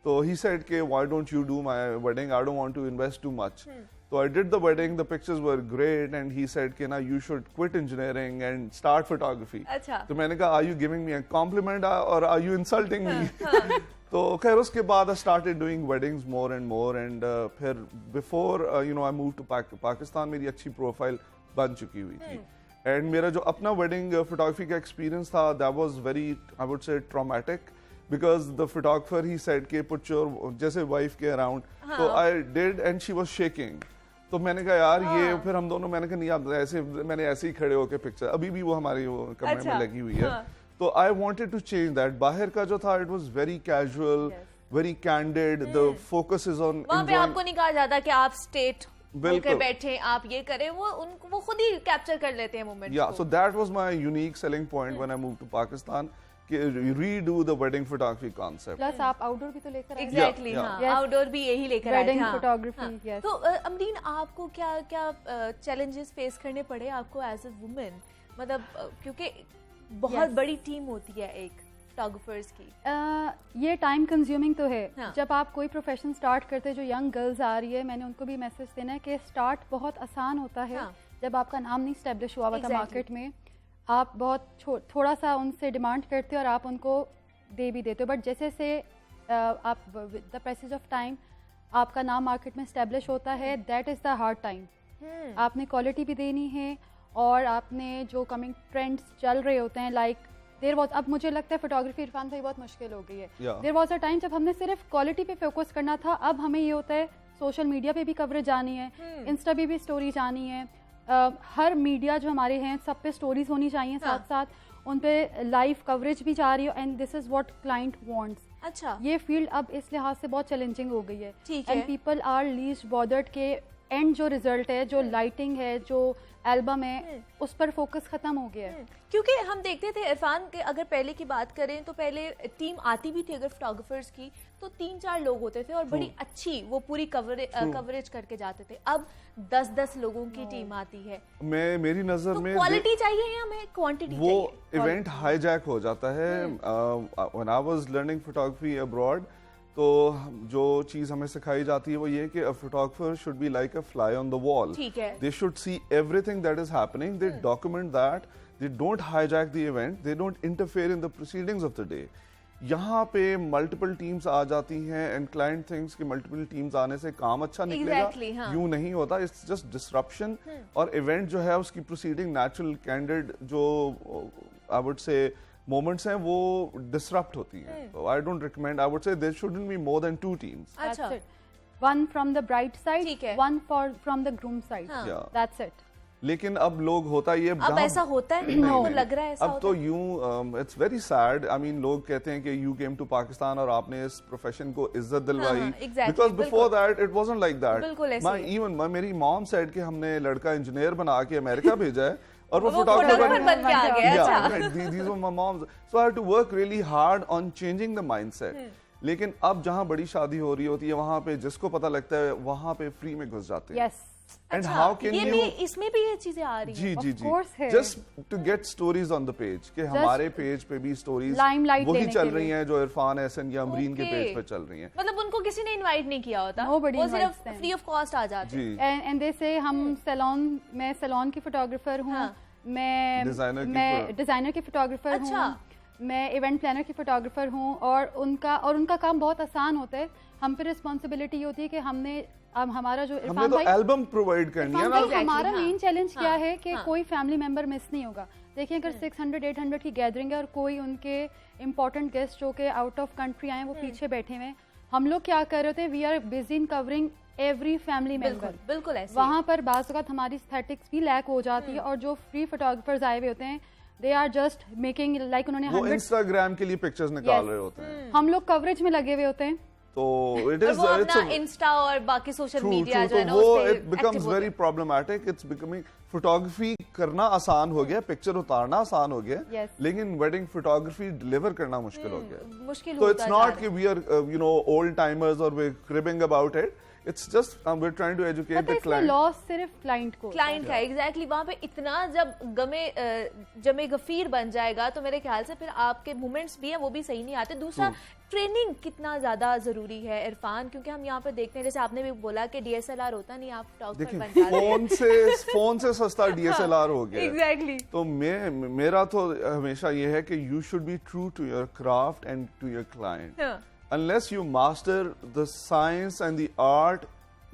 तो ही सेड के why don't you do my wedding, I don't want to invest too much. तो I did the wedding, the pictures were great and he said के ना you should quit engineering and start photography. तो मैंने कहा are you giving me a compliment और are you insulting me? तो खैर उसके बाद I started doing weddings more and फिर before you know I move to Pakistan, मेरी अच्छी प्रोफाइल बन चुकी हुई थी। एंड मेरा जो अपना वेडिंग फोटोग्राफी का एक्सपीरियंस था, that was very, I would से traumatic, because the photographer he said के पुट योर, जैसे वाइफ के अराउंड, तो I did and she was shaking. तो मैंने कहा यार ये, फिर हम दोनों, मैंने कहा नहीं आप ऐसे, मैंने ऐसे ही खड़े होकर पिक्चर, अभी भी वो हमारी वो कमरे में लगी हुई है। तो I wanted to change that. बाहर का जो था, it was very casual, very candid, the focus is on, वहाँ पे आपको नहीं कहा जाता कि आप स्टेट होके बैठे, आप ये करें, वो खुद ही कैप्चर कर लेते हैं moment. Yeah so that was my unique selling point when I moved to Pakistan, कि redo the wedding photography concept. Plus आप आउटडोर भी तो लेकर आए। एग्जैक्टली, आउटडोर भी यही लेकर आए वेडिंग फोटोग्राफी। तो अमरीन, आपको क्या क्या चैलेंजेस फेस करने पड़े आपको एज अ वुमेन? मतलब क्योंकि बहुत बड़ी टीम होती है एक फोटोग्राफर्स की। ये टाइम कंज्यूमिंग तो है। जब आप कोई प्रोफेशन स्टार्ट करते हैं, जो यंग गर्ल्स आ रही है, मैंने उनको भी मैसेज देना है कि स्टार्ट बहुत आसान होता है। जब आपका नाम नहीं स्टैब्लिश हुआ था मार्केट में, आप बहुत थोड़ा सा उनसे डिमांड करते हो और आप उनको दे भी देते हो, बट जैसे से आप द पैसेज ऑफ टाइम आपका नाम मार्केट में स्टैब्लिश होता है, that is the hard time. आपने क्वालिटी भी देनी है और आपने जो कमिंग ट्रेंड्स चल रहे होते हैं, लाइक देयर वाज, अब मुझे लगता है फोटोग्राफी इरफान भाई बहुत मुश्किल हो गई है। देयर वाज अ टाइम जब हमने सिर्फ क्वालिटी पे फोकस करना था, अब हमें ये होता है सोशल मीडिया पे भी कवरेज आनी है, इंस्टा पे भी स्टोरीज आनी है, हर मीडिया जो हमारे हैं सब पे स्टोरीज होनी चाहिए, साथ साथ उन पे लाइव कवरेज भी जा रही हो, and this is what client wants. अच्छा, ये फील्ड अब इस लिहाज से बहुत चैलेंजिंग हो गई है, and people are least bothered के एंड जो रिजल्ट है, जो लाइटिंग है, जो एल्बम है, उस पर फोकस खत्म हो गया है। क्योंकि हम देखते थे इरफान के, अगर पहले की बात करें तो पहले टीम आती भी थी अगर फोटोग्राफर्स की, तो 3-4 लोग होते थे और बड़ी अच्छी वो पूरी कवरेज करके जाते थे। अब 10-10 लोगों की टीम आती है। मेरी नजर में क्वालिटी चाहिए या हमें क्वांटिटी वो चाहिए? इवेंट हाईजैक हो जाता है। When I was learning photography abroad, तो जो चीज हमें सिखाई जाती है वो ये कि a photographer should be like a fly on the wall. ठीक है. They should see everything that is happening. They document that. They don't hijack the event. They don't interfere in the proceedings of the day. यहाँ पे multiple teams आ जाती हैं and client thinks कि multiple teams आने से काम अच्छा निकलेगा. Exactly, हाँ. यूं नहीं होता. It's just disruption. और इवेंट जो है उसकी प्रोसीडिंग नेचुरल कैंडिड जो आई वुड से मोमेंट्स हैं वो डिसरप्ट होती हैं. तो I don't recommend. I would say there shouldn't be more than 2 teams. अच्छा. One from the bride side, ठीक है. one from the groom side. हाँ. Yeah. That's it. लेकिन अब लोग होता ये अब ऐसा होता है? आपको लग रहा है ऐसा अब होता तो है? यूं it's very sad. I mean लोग कहते हैं कि यू केम टू पाकिस्तान और आपने इस प्रोफेशन को इज्जत दिलवाई. हाँ, exactly, because before that it wasn't like बिल्कुल दैट. ऐसे ही। इवन मेरी मॉम सेड कि हमने लड़का इंजीनियर बना के अमेरिका भेजा है और वो फोटोग्राफर फोटोग्राफर बन के आ गया. Yeah, अच्छा. right. These were my moms. So I had to work really hard on changing the mindset. लेकिन अब जहाँ बड़ी शादी हो रही होती है वहाँ पे जिसको पता लगता है वहाँ पे फ्री में घुस जाते हैं. Yes. And अच्छा, how can ये you? भी इसमें भी ये चीजें आ रही जी हैं. जी Of जी. course है. Just to get stories on the page कि हमारे पेज पे भी स्टोरीज Limelight वही लेने चल के रही लिए. हैं जो इरफान एहसन या अमरीन के Okay. पेज पे चल रही हैं. मतलब उनको किसी ने इनवाइट नहीं किया होता. Nobody वो invites सिर्फ them. फ्री ऑफ कॉस्ट आ जाते हैं. जी. And they say हम सैलून मैं सैलून की फोटोग्राफर हूँ. हाँ. मैं डिजाइनर की फोटोग्राफर अच्छा. हूँ. मैं इवेंट प्लानर की फोटोग्राफर हूँ और उनका काम बहुत आसान होता है. हम पे रिस्पॉन्सिबिलिटी होती है कि हमने अब हमारा जो हमने इरफान तो भाई एल्बम प्रोवाइड करनी है इरफान ना. भाई, Exactly, हमारा हाँ. मेन चैलेंज क्या हाँ, है कि हाँ. कोई फैमिली मेंबर मिस नहीं होगा. देखिए अगर 600-800 की गैदरिंग है और कोई उनके इम्पोर्टेंट गेस्ट जो कि आउट ऑफ कंट्री आए वो पीछे बैठे हुए हैं. हम लोग क्या कर रहे होते हैं? We are busy in covering every family बिल्कुल मेंबर. बिल्कुल ऐसे. वहाँ पर बाज़ औक़ात हमारी एस्थेटिक्स भी लैक हो जाती है और जो फ्री फोटोग्राफर्स आए हुए होते हैं they are just making like उन्होंने वो 100 इंस्टाग्राम के लिए पिक्चर्स निकाल Yes. रहे होते हैं. हम लोग कवरेज में लगे हुए होते हैं. तो इट और इज वो इट्स अपना इंस्टा और बाकी सोशल True, मीडिया true. जो है ना तो वो उस पे इट बिकम्स active वेरी होते प्रॉब्लमेटिक. इट्स बिकमिंग फोटोग्राफी करना आसान हो गया, पिक्चर उतारना आसान हो गया, Yes. लेकिन वेडिंग फोटोग्राफी डिलीवर करना मुश्किल हो गया. हैं. मुश्किल So होता it's जा not रहा कि we are old timers or we're cribbing about it. It's just we're trying to educate पता the है इसमें client. लॉस सिर्फ क्लाइंट को. क्लाइंट का एग्जैक्टली वहां पे इतना जब जमे गफीर बन जाएगा तो मेरे ख्याल से फिर आपके मूवमेंट्स भी हैं वो भी सही नहीं आते. दूसरा ट्रेनिंग कितना ज्यादा जरूरी है इरफान, क्योंकि हम यहाँ पे देखते हैं जैसे आपने भी बोला कि डीएसएलआर होता नहीं, आप फोटोग्राफर बन देखिए जाते हैं. फोन से सस्ता डीएसएलआर हो गया है. एग्जैक्टली. तो मेरा तो हमेशा ये है कि you should be true to your craft and to your client. Unless you master the science and the art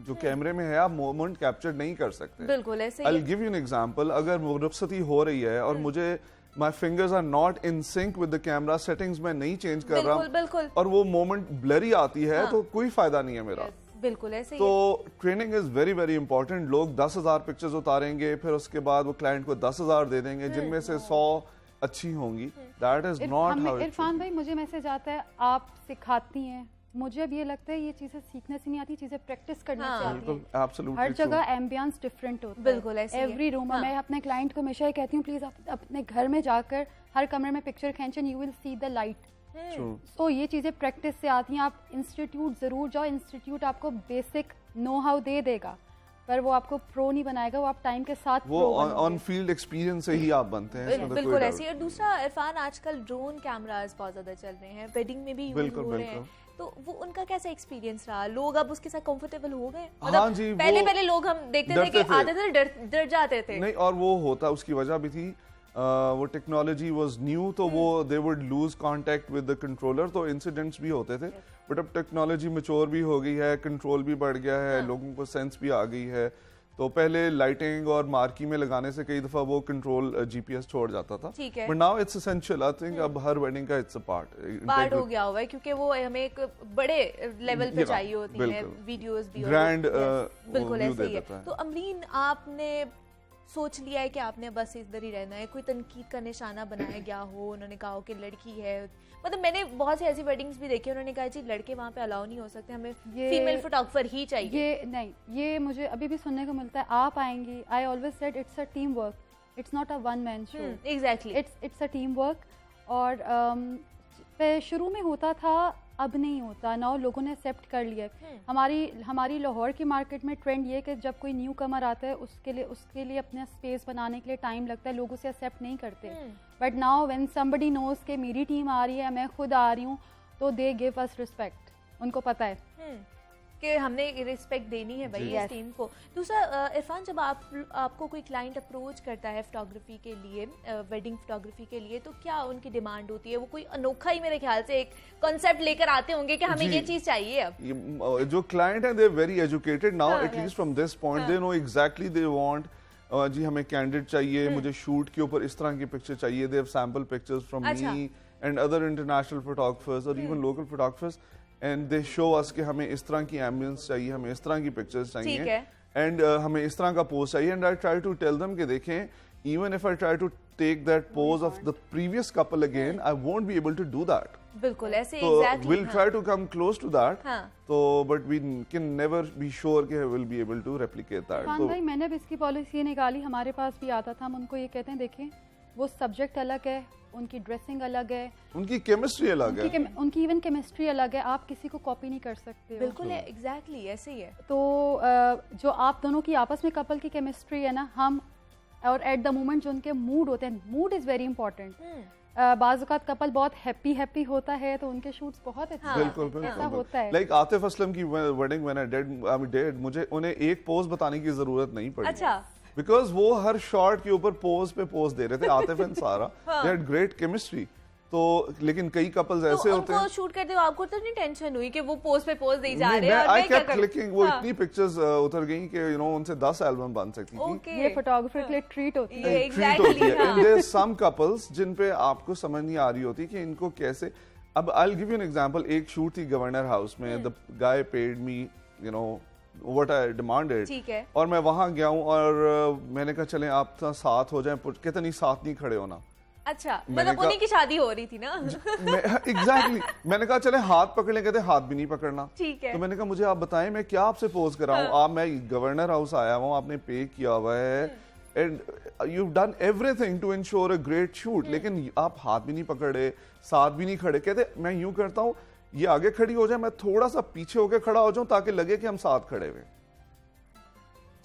जो कैमरे में है आप मोमेंट कैप्चर नहीं कर सकते. बिल्कुल ऐसे I'll he. give you an example. अगर रुखसती हो रही है और मुझे my fingers are not in sync with the camera settings मैं नहीं चेंज कर रहा बिल्कुल बिल्कुल और वो मोमेंट ब्लरी आती है तो कोई फायदा नहीं है मेरा. बिल्कुल ऐसे ही. तो training is very very important. लोग 10,000 पिक्चर्स उतारेंगे फिर उसके बाद वो क्लाइंट को 10,000 दे देंगे जिनमें से 100 अच्छी होंगी. That is not how Irfan भाई मुझे मैसेज आता है आप सिखाती हैं. मुझे अब ये लगता है ये चीजें सीखने से नहीं आती, चीजें प्रैक्टिस करने से आती बिल्कुल हैं. एब्सोल्युटली हर जगह एम्बियंस डिफरेंट होता है. बिल्कुल ऐसे ही है. Every room. मैं अपने क्लाइंट को हमेशा ये कहती हूँ प्लीज आप अपने घर में जाकर हर कमरे में पिक्चर खींचें. You will see the light. तो ये चीजें प्रैक्टिस से आती हैं. आप इंस्टीट्यूट जरूर जाओ. इंस्टीट्यूट आपको बेसिक नो हाउ दे देगा पर वो आपको प्रो नहीं बनाएगा. वो आप टाइम के साथ वो pro ऑन बनोगे. फील्ड एक्सपीरियंस से ही आप बनते हैं. इसमें तो कोई बिल्कुल doubt ऐसे ही. और दूसरा इरफान आजकल ड्रोन कैमरास बहुत ज्यादा चल रहे हैं, वेडिंग में भी यूज बिल्कुल, हो रहे हैं. बिल्कुल. तो वो उनका कैसा एक्सपीरियंस रहा? लोग अब उसके साथ कंफर्टेबल हो गए? हाँ जी, पहले वो पहले लोग हम देखते थे डरते कि थे. आते थे डर जाते थे. नहीं और वो होता उसकी वजह भी थी. वो टेक्नोलॉजी वाज न्यू तो वो they would lose contact with the controller तो इंसिडेंट्स भी होते थे. बट अब टेक्नोलॉजी मैच्योर भी हो गई है, कंट्रोल भी बढ़ गया है, लोगों को सेंस भी आ गई है. तो पहले लाइटिंग और मार्की में लगाने से कई दफा वो कंट्रोल जीपीएस छोड़ जाता था. ठीक है. But now it's essential. I think अब हर वेडिंग का इट्स अ पार्ट हो गया हुआ है क्योंकि वो हमें एक बड़े लेवल पे Yeah, चाहिए होती है बिल्कुल. वीडियोस भी. और ग्रैंड Yes, बिल्कुल व्यू ऐसे दे ही है. देता है. तो अमरीन आपने सोच लिया है कि आपने बस इधर ही रहना है? कोई तनकीद का निशाना बनाया गया हो? उन्होंने कहा हो कि लड़की है, मतलब मैंने बहुत सी ऐसी वेडिंग्स भी देखी, उन्होंने कहा जी लड़के वहाँ पे अलाउ नहीं हो सकते, हमें फीमेल फोटोग्राफर ही चाहिए. ये नहीं, ये मुझे अभी भी सुनने को मिलता है. आप आएंगी. I always said it's a team work. It's not a one man show. Exactly. It's a team work. और शुरू में होता था, अब नहीं होता. नाउ लोगों ने एक्सेप्ट कर लिया है. हमारी लाहौर की मार्केट में ट्रेंड ये है कि जब कोई न्यू कमर आता है उसके लिए अपना स्पेस बनाने के लिए टाइम लगता है. लोग उसे एक्सेप्ट नहीं करते. But now when somebody knows के मेरी टीम आ रही है, मैं खुद आ रही हूँ, तो दे गिव अस रिस्पेक्ट. उनको पता है कि हमने रिस्पेक्ट देनी है भाई इस टीम को। दूसरा इरफान, जब आपको कोई क्लाइंट अप्रोच करता है फोटोग्राफी के लिए, वेडिंग फोटोग्राफी के लिए, तो क्या उनकी डिमांड होती है? वो कोई अनोखा ही मेरे ख्याल से एक कॉन्सेप्ट लेकर आते होंगे कि हमें ये चीज चाहिए। अब जो क्लाइंट है they are very educated now, at least from this point they know exactly they want जी हमें कैंडिड चाहिए, मुझे शूट के ऊपर इस तरह की पिक्चर चाहिए। They have sample pictures from me and other international photographers और even local photographers, and they show us कि हमें इस तरह की एम्बियंस चाहिए, हमें इस तरह की पिक्चर्स चाहिए, एंड हमें इस तरह का पोज चाहिए। And I try to tell them कि देखें, even if I try to take that pose of the previous couple again, I won't be able to do that. बिल्कुल ऐसे तो we'll try to come close to that, तो but we can never be sure कि we'll be able to replicate that। तो भाई मैंने भी इसकी पॉलिसी निकाली, हमारे पास भी आता था, हम उनको ये कहते हैं देखें वो सब्जेक्ट अलग है, उनकी ड्रेसिंग अलग है, उनकी केमिस्ट्री अलग है, उनकी इवन केमिस्ट्री अलग है, आप किसी को कॉपी नहीं कर सकते। बिल्कुल एग्जैक्टली ऐसे ही है। तो जो आप दोनों की आपस में कपल की केमिस्ट्री है ना, हम और एट द मोमेंट जो उनके मूड होते हैं, मूड इज वेरी इंपॉर्टेंट। बाज़ औक़ात कपल बहुत हैप्पी होता है तो उनके शूट्स बहुत अच्छे बिल्कुल ऐसा होता है। लाइक आतिफ असलम की वेडिंग व्हेन आई डिड, मुझे उन्हें एक पोज बताने की जरूरत नहीं पड़ी। अच्छा, बिकॉज वो हर शॉट के ऊपर पोज पे पोज दे रहे थे, आतिफ एंड सारा, दे हैड ग्रेट केमिस्ट्री। तो लेकिन कई कपल्स ऐसे होते हैं, शूट करते हुए आपको तो नहीं टेंशन हुई कि वो पोज पे पोज दे जा रहे हैं? आई केप्ट क्लिकिंग, वो इतनी पिक्चर्स उतर गई कि यू नो उनसे 10 एल्बम बन सकती थी। ये फोटोग्राफर के लिए ट्रीट होती है। Exactly. And there some couples जिन पे आपको समझ नहीं आ रही होती कि इनको कैसे। अब I will give you an example, एक शूट थी गवर्नर हाउस में, the guy paid me you know what I demanded, ठीक है, और मैं वहां गया हूं और मैंने कहा चलें आप साथ हो जाएं, कहते नहीं साथ नहीं खड़े होना। अच्छा, मतलब उन्हीं की शादी हो रही थी ना। एग्जैक्टली मैंने कहा चले हाथ पकड़ लें, कहते हाथ भी नहीं पकड़ना। ठीक है, तो मैंने कहा मुझे आप बताएं मैं क्या आपसे पोज कराऊं, आप मैं गवर्नर हाउस आया हूं, आपने पे किया हुआ है and you done everything to ensure a great shoot, लेकिन आप हाथ भी नहीं पकड़े, साथ भी नहीं खड़े। कहते मैं यूं करता हूं, ये आगे खड़ी हो जाए, मैं थोड़ा सा पीछे होकर खड़ा हो जाऊं ताकि लगे कि हम साथ खड़े हुए।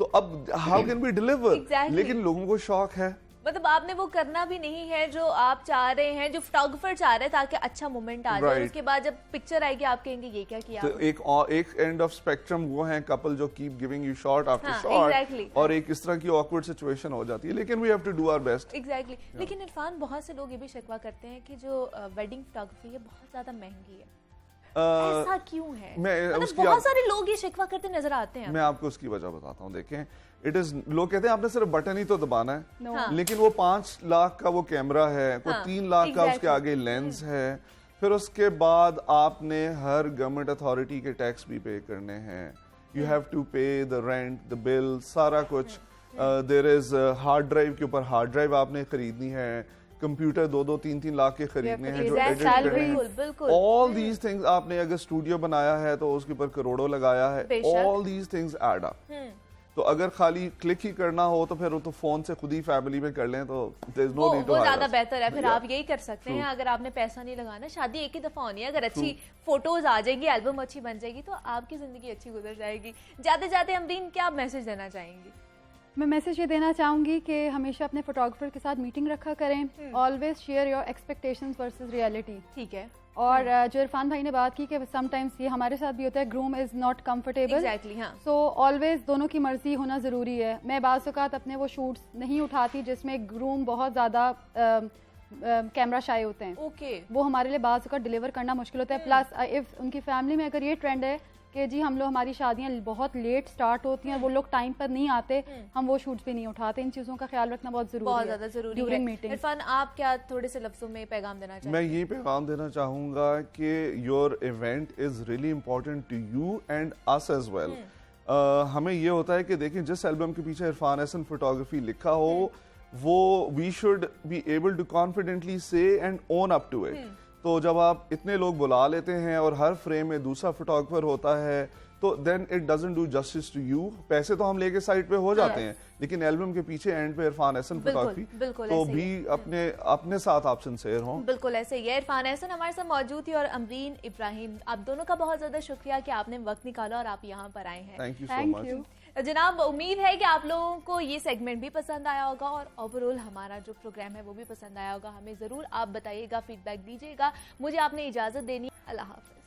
तो अब हाउ कैन बी डिलीवर, लेकिन लोगों को शौक है। मतलब आपने वो करना भी नहीं है जो आप चाह रहे हैं, जो फोटोग्राफर चाह रहे हैं, ताकि अच्छा मोमेंट आ जाए। उसके बाद जब पिक्चर आएगी आप कहेंगे ये क्या किया। तो एक एंड ऑफ स्पेक्ट्रम वो है कपल जो keep giving you shot after shot, और एक इस तरह की ऑकवर्ड सिचुएशन हो जाती है, लेकिन we have to do our best. Exactly. लेकिन इरफान, बहुत से लोग ये भी शिकवा करते हैं कि जो वेडिंग फोटोग्राफी है बहुत ज्यादा महंगी है। ऐसा क्यों है? मतलब बहुत सारे लोग ये शिकवा करते नजर आते हैं। मैं आपको उसकी वजह बताता हूँ। देखें, इट इज, लोग कहते हैं आपने सिर्फ बटन ही तो दबाना है, लेकिन वो 5 लाख का वो कैमरा है, कोई 3 लाख का उसके आगे लेंस है, फिर उसके बाद आपने हर गवर्नमेंट अथॉरिटी के टैक्स भी पे करने हैं, यू हैव टू पे द रेंट, द बिल, सारा कुछ। देयर इज हार्ड ड्राइव के ऊपर हार्ड ड्राइव आपने खरीदनी है, कंप्यूटर 2-3 लाख के खरीदने हैं जो एडिट करने हैं, ऑल दीज थिंग्स। आपने अगर स्टूडियो बनाया है तो उसके ऊपर करोड़ों लगाया है, all these things add up. तो अगर खाली क्लिक ही करना हो तो फिर वो तो फोन से खुद ही फैमिली में कर लें, तो there is no need to वो ज्यादा बेहतर है। फिर आप यही कर सकते हैं, अगर आपने पैसा नहीं लगाना, शादी एक ही दफा होनी है, अगर अच्छी फोटोज आ जाएंगी, एल्बम अच्छी बन जाएगी तो आपकी जिंदगी अच्छी गुजर जाएगी। जाते जाते अमरीन, क्या मैसेज देना चाहेंगी? मैं मैसेज ये देना चाहूँगी कि हमेशा अपने फोटोग्राफर के साथ मीटिंग रखा करें, always share your expectations versus reality. ठीक है। और जो इरफान भाई ने बात की कि समटाइम्स ये हमारे साथ भी होता है, groom is not comfortable. Exactly, हाँ। सो ऑलवेज दोनों की मर्जी होना जरूरी है। मैं बाज़ औक़ात अपने वो शूट्स नहीं उठाती जिसमें ग्रूम बहुत ज़्यादा कैमरा शाय होते हैं। ओके। वो हमारे लिए बाज़ औक़ात डिलीवर करना मुश्किल होता है। प्लस इफ उनकी फैमिली में अगर ये ट्रेंड है कि जी हम लोग, हमारी शादियां बहुत लेट स्टार्ट होती हैं, वो लोग टाइम पर नहीं आते, हम वो शूट्स भी नहीं उठाते, इन चीज़ों का ख्याल रखना बहुत ज़रूरी है, बहुत ज़्यादा ज़रूरी है। मीटिंग। इरफान, आप क्या थोड़े से लफ्ज़ों में पैगाम देना चाहेंगे? मैं ये पैगाम देना चाहूँगा कि your event is really important to you and us as well. हमें ये होता है कि देखें, जिस एल्बम के पीछे इरफान हसन फोटोग्राफी लिखा हो, वो we should be able to confidently say and own up to it. तो जब आप इतने लोग बुला लेते हैं और हर फ्रेम में दूसरा फोटोग्राफर होता है, तो then it doesn't do justice to you. पैसे तो हम लेके साइड पे हो जाते हैं, लेकिन एल्बम के पीछे एंड पे इरफान हसन फोटोग्राफी, तो भी अपने साथ आप सिंसियर हों। बिल्कुल ऐसे ही है। इरफान हसन हमारे साथ मौजूद थी और अमरीन इब्राहिम, आप दोनों का बहुत ज्यादा शुक्रिया कि आपने वक्त निकाला और आप यहाँ पर आए हैं। थैंक यू सो मच जनाब। उम्मीद है कि आप लोगों को ये सेगमेंट भी पसंद आया होगा और ओवरऑल हमारा जो प्रोग्राम है वो भी पसंद आया होगा। हमें जरूर आप बताइएगा, फीडबैक दीजिएगा। मुझे आपने इजाजत देनी। अल्लाह हाफिज।